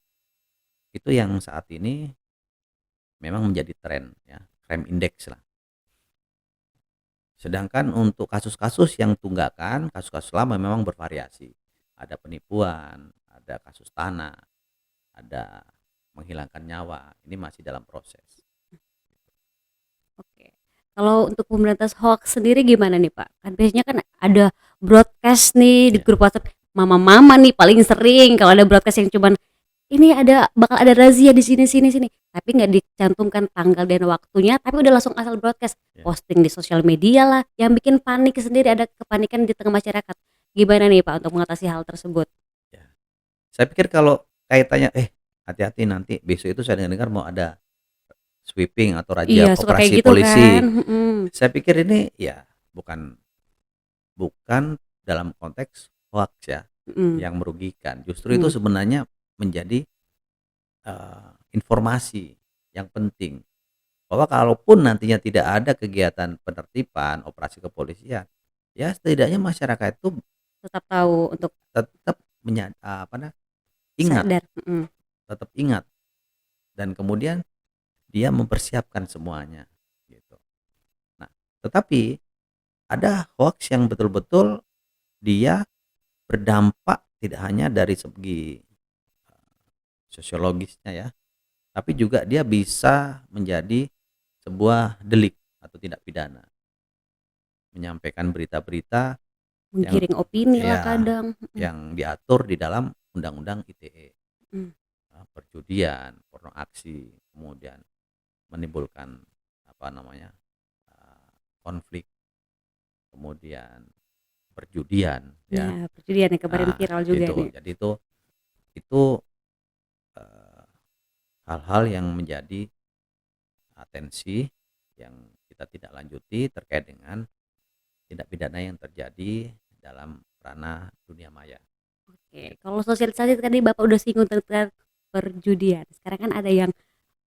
Itu yang saat ini memang menjadi tren ya, crime index lah. Sedangkan untuk kasus-kasus yang tunggakan, kasus-kasus lama memang bervariasi. Ada penipuan, ada kasus tanah, ada menghilangkan nyawa. Ini masih dalam proses. Oke. Kalau untuk pemberantas hoax sendiri gimana nih Pak? Kan biasanya kan ada broadcast nih di Ya, grup WhatsApp mama-mama nih paling sering kalau ada broadcast yang cuman ini bakal ada razia di sini sini sini, tapi nggak dicantumkan tanggal dan waktunya, tapi udah langsung asal broadcast, ya, posting di sosial media lah, yang bikin panik sendiri, ada kepanikan di tengah masyarakat. Gimana nih Pak untuk mengatasi hal tersebut? ya. Saya pikir kalau kaitannya, hati-hati nanti besok itu saya dengar mau ada sweeping atau Iya razia suka kayak operasi gitu kan, polisi. mhm, Saya pikir ini ya bukan bukan dalam konteks hoax ya, mhm, yang merugikan. Justru itu mhm, sebenarnya menjadi informasi yang penting bahwa kalaupun nantinya tidak ada kegiatan penertiban, operasi kepolisian, ya setidaknya masyarakat itu tetap tahu untuk tetap ingat, sadar, mhm, tetap ingat dan kemudian dia mempersiapkan semuanya gitu. Nah, tetapi ada hoax yang betul-betul dia berdampak tidak hanya dari segi sosiologisnya ya, tapi juga dia bisa menjadi sebuah delik atau tindak pidana. Menyampaikan berita-berita yang menggiring opini lah ya kadang, mhm, yang diatur di dalam Undang-Undang ITE. mhm, Perjudian, porno aksi, kemudian menimbulkan konflik, kemudian perjudian ya. iya perjudian yang kemarin Nah, viral juga itu. nih, Jadi itu eh, hal-hal yang menjadi atensi yang kita tidak lanjuti terkait dengan tindak pidana yang terjadi dalam ranah dunia maya oke. gitu. Kalau sosialisasi tadi Bapak udah singgung tentang perjudian, sekarang kan ada yang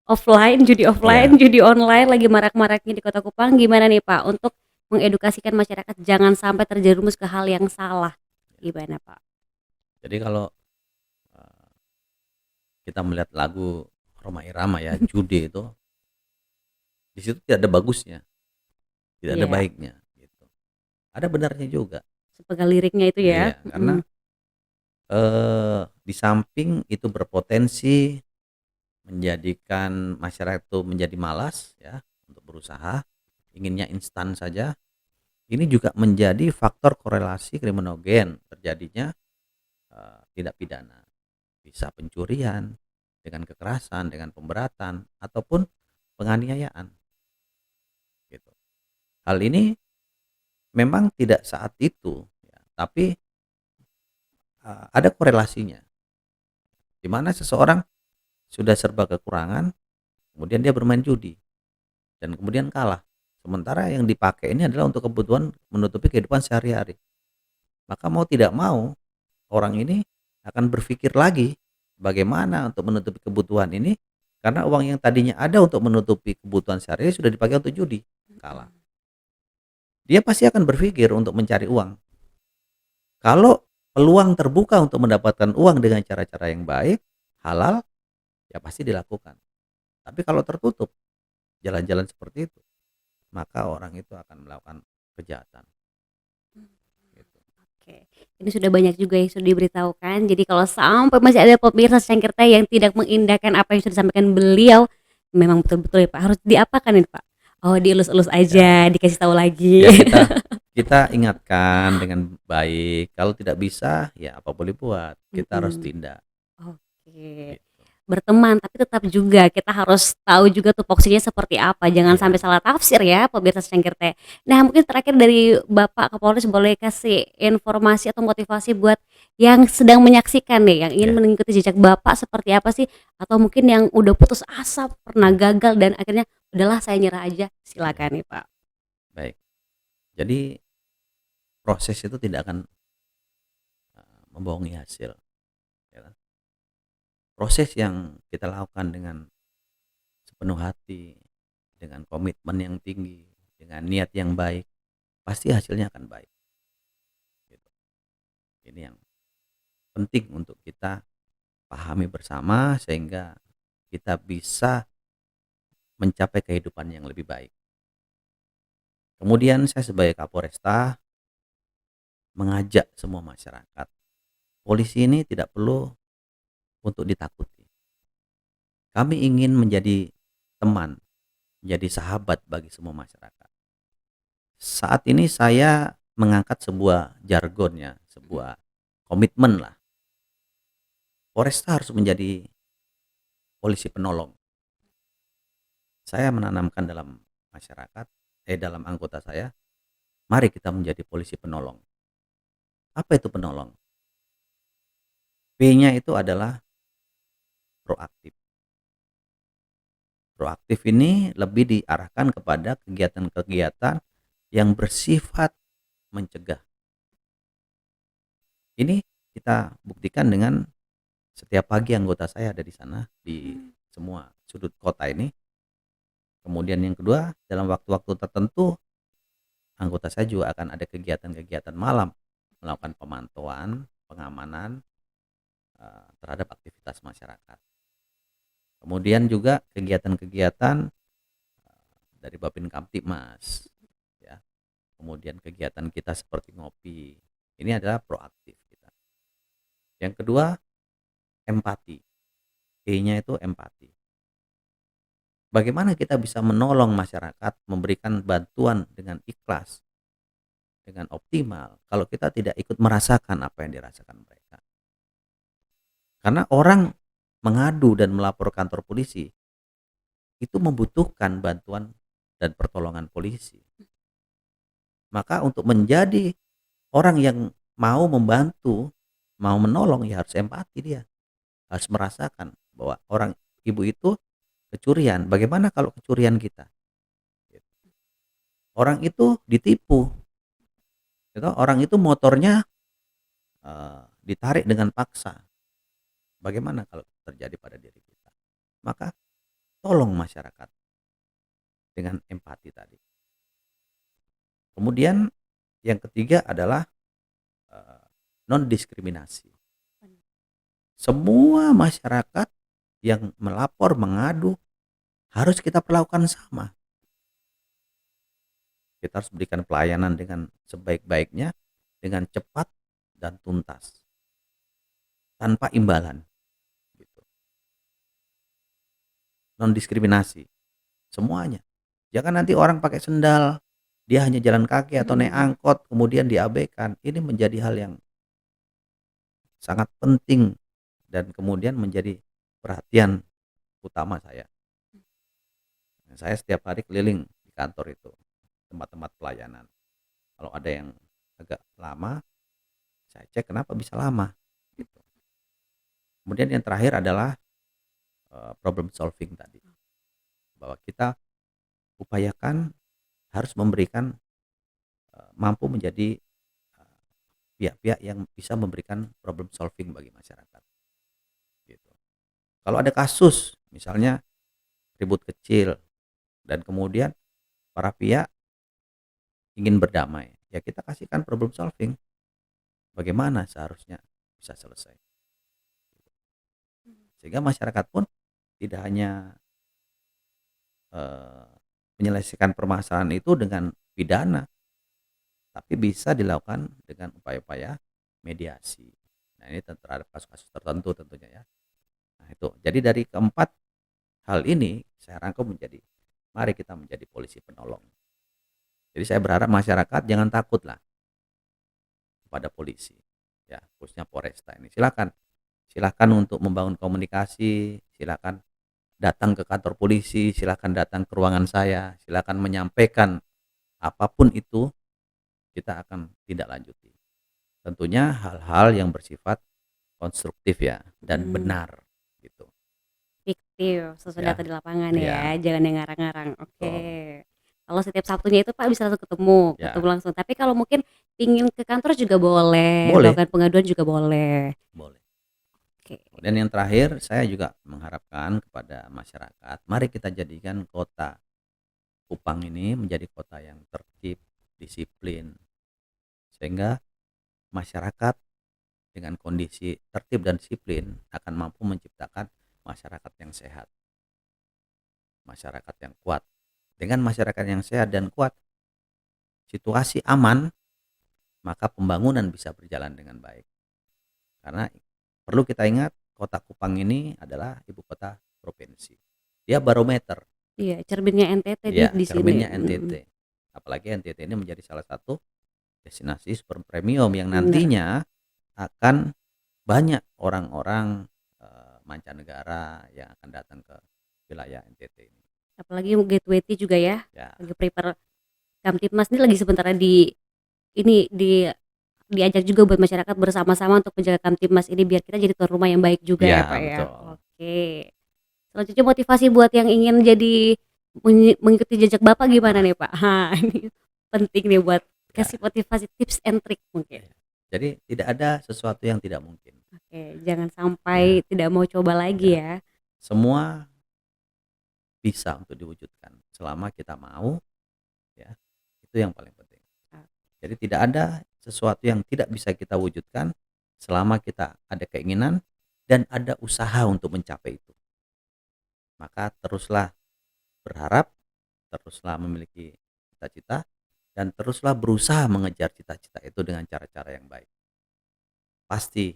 offline, Ya, judi online lagi marak-maraknya di Kota Kupang. Gimana nih Pak untuk mengedukasikan masyarakat jangan sampai terjerumus ke hal yang salah? Gimana Pak? jadi kalau eh, kita melihat lagu Rhoma Irama ya, judi itu di situ tidak ada bagusnya, tidak ada Iya, baiknya gitu. Ada benarnya juga. sepenggal liriknya itu ya. Iya, karena Mhm, di samping itu berpotensi menjadikan masyarakat itu menjadi malas ya untuk berusaha, inginnya instan saja. Ini juga menjadi faktor korelasi kriminogen terjadinya tindak pidana. Bisa pencurian dengan kekerasan, dengan pemberatan ataupun penganiayaan gitu. Hal ini memang tidak saat itu ya, tapi ada korelasinya di mana seseorang sudah serba kekurangan, kemudian dia bermain judi dan kemudian kalah. Sementara yang dipakai ini adalah untuk kebutuhan menutupi kehidupan sehari-hari. Maka mau tidak mau orang ini akan berpikir lagi bagaimana untuk menutupi kebutuhan ini Karena uang yang tadinya ada untuk menutupi kebutuhan sehari-hari sudah dipakai untuk judi, kalah. Mhm. Dia pasti akan berpikir untuk mencari uang. Kalau peluang terbuka untuk mendapatkan uang dengan cara-cara yang baik, halal, ya pasti dilakukan. Tapi kalau tertutup jalan-jalan seperti itu, maka orang itu akan melakukan kejahatan gitu. Oke, ini sudah banyak juga yang sudah diberitahukan. Jadi kalau sampai masih ada pemirsa secangkir teh yang tidak mengindahkan apa yang sudah disampaikan beliau, memang betul-betul ya Pak, harus diapakan ini Pak? Oh, dielus-elus aja, Ya, dikasih tahu lagi. ya kita kita ingatkan dengan baik. Kalau tidak bisa, ya apa boleh buat. Kita harus Mhm. tindak Oke. gitu. Berteman, tapi tetap juga kita harus tahu juga tupoksinya seperti apa, jangan sampai Iya, salah tafsir ya pemirsa secangkir teh. Nah, mungkin terakhir dari Bapak Kapolres boleh kasih informasi atau motivasi buat yang sedang menyaksikan nih, yang ingin ya, mengikuti jejak Bapak seperti apa sih? Atau mungkin yang udah putus asa, pernah ya, gagal dan akhirnya, "Udahlah saya nyerah aja." ya. Silakan nih, Pak. Baik. Jadi proses itu tidak akan membohongi hasil, ya kan. Proses yang kita lakukan dengan sepenuh hati, dengan komitmen yang tinggi, dengan niat yang baik, pasti hasilnya akan baik. Gitu. Ini yang penting untuk kita pahami bersama sehingga kita bisa mencapai kehidupan yang lebih baik. Kemudian saya sebagai Kapolresta mengajak semua masyarakat, polisi ini tidak perlu untuk ditakuti. Kami ingin menjadi teman, menjadi sahabat bagi semua masyarakat. Saat ini saya mengangkat sebuah jargon ya, sebuah komitmen lah. Polresta harus menjadi polisi penolong. Saya menanamkan dalam masyarakat, dalam anggota saya, mari kita menjadi polisi penolong. Apa itu penolong? P-nya itu adalah proaktif. Proaktif ini lebih diarahkan kepada kegiatan-kegiatan yang bersifat mencegah. Ini kita buktikan dengan setiap pagi anggota saya ada di sana di semua sudut kota ini. Kemudian yang kedua, dalam waktu-waktu tertentu anggota saya juga akan ada kegiatan-kegiatan malam melakukan pemantauan, pengamanan terhadap aktivitas masyarakat. Kemudian juga kegiatan-kegiatan dari Babin Kamtibmas, ya. Kemudian kegiatan kita seperti ngopi. Ini adalah proaktif kita. Yang kedua, empati. E-nya itu empati. Bagaimana kita bisa menolong masyarakat, memberikan bantuan dengan ikhlas, dengan optimal, kalau kita tidak ikut merasakan apa yang dirasakan mereka. Karena orang mengadu dan melapor kantor polisi itu membutuhkan bantuan dan pertolongan polisi. Maka untuk menjadi orang yang mau membantu, mau menolong, ya harus empati dia. Harus merasakan bahwa orang ibu itu kecurian. Bagaimana kalau kecurian kita? Orang itu ditipu, gitu. Orang itu motornya ditarik dengan paksa. Bagaimana kalau terjadi pada diri kita? Maka tolong masyarakat dengan empati tadi. Kemudian yang ketiga adalah non diskriminasi. Semua masyarakat yang melapor, mengadu harus kita perlakukan sama. Kita harus berikan pelayanan dengan sebaik-baiknya, dengan cepat dan tuntas, tanpa imbalan. Gitu. Non diskriminasi, semuanya. Jangan nanti orang pakai sendal, dia hanya jalan kaki atau naik Mhm. angkot, kemudian diabaikan. Ini menjadi hal yang sangat penting dan kemudian menjadi perhatian utama saya. Saya setiap hari keliling di kantor itu, tempat-tempat pelayanan. Kalau ada yang agak lama, saya cek kenapa bisa lama. Gitu. Kemudian yang terakhir adalah problem solving tadi, bahwa kita upayakan harus memberikan mampu menjadi pihak-pihak yang bisa memberikan problem solving bagi masyarakat. Gitu. Kalau ada kasus, misalnya ribut kecil dan kemudian para pihak ingin berdamai, ya kita kasihkan problem solving, bagaimana seharusnya bisa selesai. Sehingga masyarakat pun tidak hanya eh, menyelesaikan permasalahan itu dengan pidana, tapi bisa dilakukan dengan upaya-upaya mediasi. Nah, ini terhadap kasus-kasus tertentu tentunya ya. Nah, itu. Jadi dari keempat hal ini saya rangkum menjadi mari kita menjadi polisi penolong. Jadi saya berharap masyarakat jangan takut lah kepada polisi. Ya, khususnya Polresta ini. Silakan untuk membangun komunikasi, silakan datang ke kantor polisi, silakan datang ke ruangan saya, silakan menyampaikan apapun itu, kita akan tindak lanjuti. Tentunya hal-hal yang bersifat konstruktif ya dan benar gitu. Fiktif sesuai Ya, data di lapangan ya, ya, jangan yang ngarang-ngarang. Oke. betul. Kalau setiap Sabtunya itu Pak bisa langsung ketemu, ketemu Ya, langsung. Tapi kalau mungkin pingin ke kantor juga boleh, boleh, melakukan pengaduan juga boleh. boleh. Oke. Dan yang terakhir, saya juga mengharapkan kepada masyarakat, mari kita jadikan kota Kupang ini menjadi kota yang tertib, disiplin, sehingga masyarakat dengan kondisi tertib dan disiplin akan mampu menciptakan masyarakat yang sehat, masyarakat yang kuat. Dengan masyarakat yang sehat dan kuat, situasi aman, maka pembangunan bisa berjalan dengan baik. Karena perlu kita ingat, kota Kupang ini adalah ibu kota provinsi. Dia barometer, Iya, cerminnya NTT ya, di sini. cerminnya NTT. Apalagi NTT ini menjadi salah satu destinasi super premium yang Bener. nantinya akan banyak orang-orang mancanegara yang akan datang ke wilayah NTT ini. Apalagi Gateway Tea juga ya. Ya, Lagi prepare Kamtipmas ini lagi sebentar di ini diajak juga buat masyarakat bersama-sama untuk menjaga Kamtipmas ini biar kita jadi tuan rumah yang baik juga ya Pak ya ya. betul. Oke. Selanjutnya motivasi buat yang ingin jadi mengikuti jejak Bapak gimana nih Pak? Ha, ini penting nih buat Ya, kasih motivasi tips and trick mungkin. ya. Jadi tidak ada sesuatu yang tidak mungkin. Oke, jangan Ya, sampai tidak mau coba lagi ya. ya. Semua bisa untuk diwujudkan selama kita mau, ya. Itu yang paling penting. Jadi tidak ada sesuatu yang tidak bisa kita wujudkan selama kita ada keinginan dan ada usaha untuk mencapai itu. Maka teruslah berharap, teruslah memiliki cita-cita, dan teruslah berusaha mengejar cita-cita itu dengan cara-cara yang baik. Pasti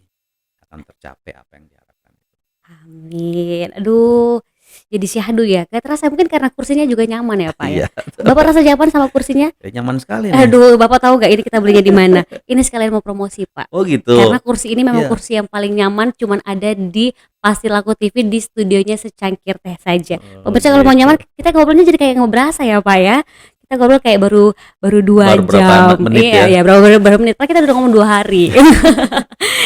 akan tercapai apa yang diharapkan itu. Amin. Aduh, jadi syahdu ya. Kayak terasa mungkin karena kursinya juga nyaman ya, Pak, ya. Iya, Bapak rasa nyaman sama kursinya? nyaman sekali nih. Aduh, Bapak tahu nggak ini kita belinya di mana? Ini sekalian mau promosi, Pak. Oh Karena gitu. kursi ini memang Iya. kursi yang paling nyaman, cuman ada di Pasti Laku TV di studionya Secangkir Teh saja. Oh Pemirsa kalau mau gitu. nyaman, kita ngobrolnya jadi kayak nggak berasa ya, Pak ya. Kita ngobrol kayak baru baru 2 Baru berapa jam. menit Iya, ya? ya berapa menit. Pak kita udah ngomong 2 hari.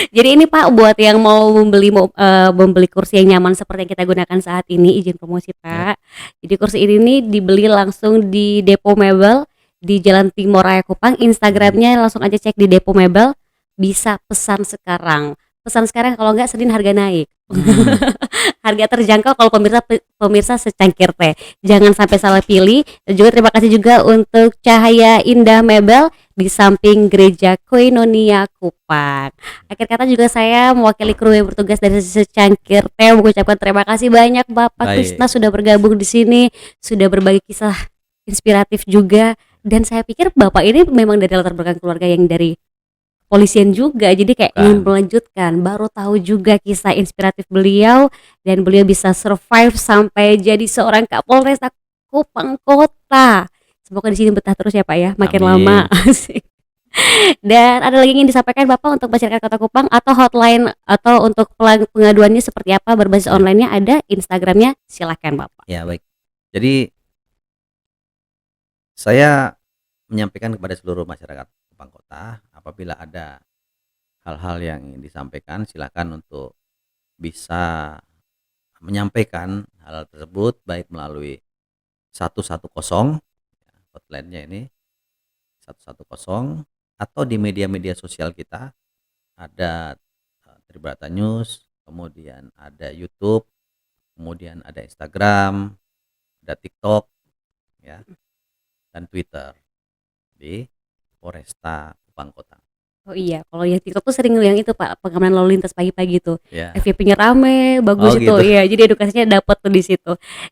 Jadi ini Pak buat yang mau membeli kursi yang nyaman seperti yang kita gunakan saat ini, izin promosi Ya. Pak. Jadi kursi ini nih dibeli langsung di Depo Mebel di Jalan Timur Raya Kupang. Instagramnya langsung aja cek di Depo Mebel. Bisa pesan sekarang. Pesan sekarang kalau nggak Senin harga naik. Hmm. Harga terjangkau kalau pemirsa secangkir teh. Jangan sampai salah pilih. Dan juga terima kasih juga untuk Cahaya Indah Mebel di samping Gereja Koinonia Kupang. Akhir kata juga saya mewakili kru yang bertugas dari secangkir teh mengucapkan terima kasih banyak Bapak Baik. Krisna sudah bergabung di sini, sudah berbagi kisah inspiratif juga. Dan saya pikir Bapak ini memang dari latar belakang keluarga yang dari polisian juga, jadi kayak ingin Bukan. melanjutkan. Baru tahu juga kisah inspiratif beliau dan beliau bisa survive sampai jadi seorang Kapolresta Kupang Kota. Semoga di sini betah terus ya Pak ya, makin lama. Amin. Asik. Dan ada lagi yang ingin disampaikan Bapak untuk masyarakat Kota Kupang atau hotline atau untuk pengaduannya seperti apa berbasis Ya. online-nya ada Instagramnya silahkan Bapak. Ya, baik. Jadi saya menyampaikan kepada seluruh masyarakat Kupang Kota, apabila ada hal-hal yang ingin disampaikan, silakan untuk bisa menyampaikan hal tersebut baik melalui 110, hotline-nya ini 110, atau di media-media sosial kita ada Tribrata News, kemudian ada YouTube, kemudian ada Instagram, ada TikTok ya dan Twitter di Polresta Kupang Kota. Oh iya, kalau yang TikTok tuh sering yang itu Pak, pengamanan lalu lintas pagi-pagi tuh. Ya. FYP-nya rame, bagus Oh itu. gitu. Iya, jadi edukasinya dapat tuh di situ.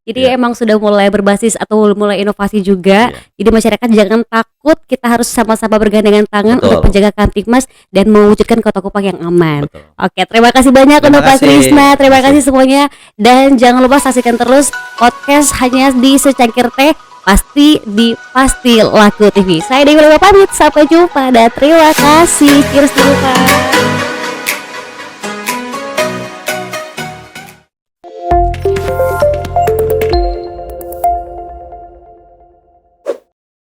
Jadi Iya. emang sudah mulai berbasis atau mulai inovasi juga. Iya. Jadi masyarakat jangan takut, kita harus sama-sama bergandengan tangan Betul. untuk menjaga Kamtibmas dan mewujudkan Kota Kupang yang aman. Betul. Oke, terima kasih banyak Terima untuk Pak kasih. Krisna. Terima Terima kasih kasih. semuanya. Dan jangan lupa saksikan terus podcast hanya di Secangkir Teh, pasti di Pasti Laku TV. Saya Dewi Lema pamit, sampai jumpa dan terima kasih. Cheers dulu Pak.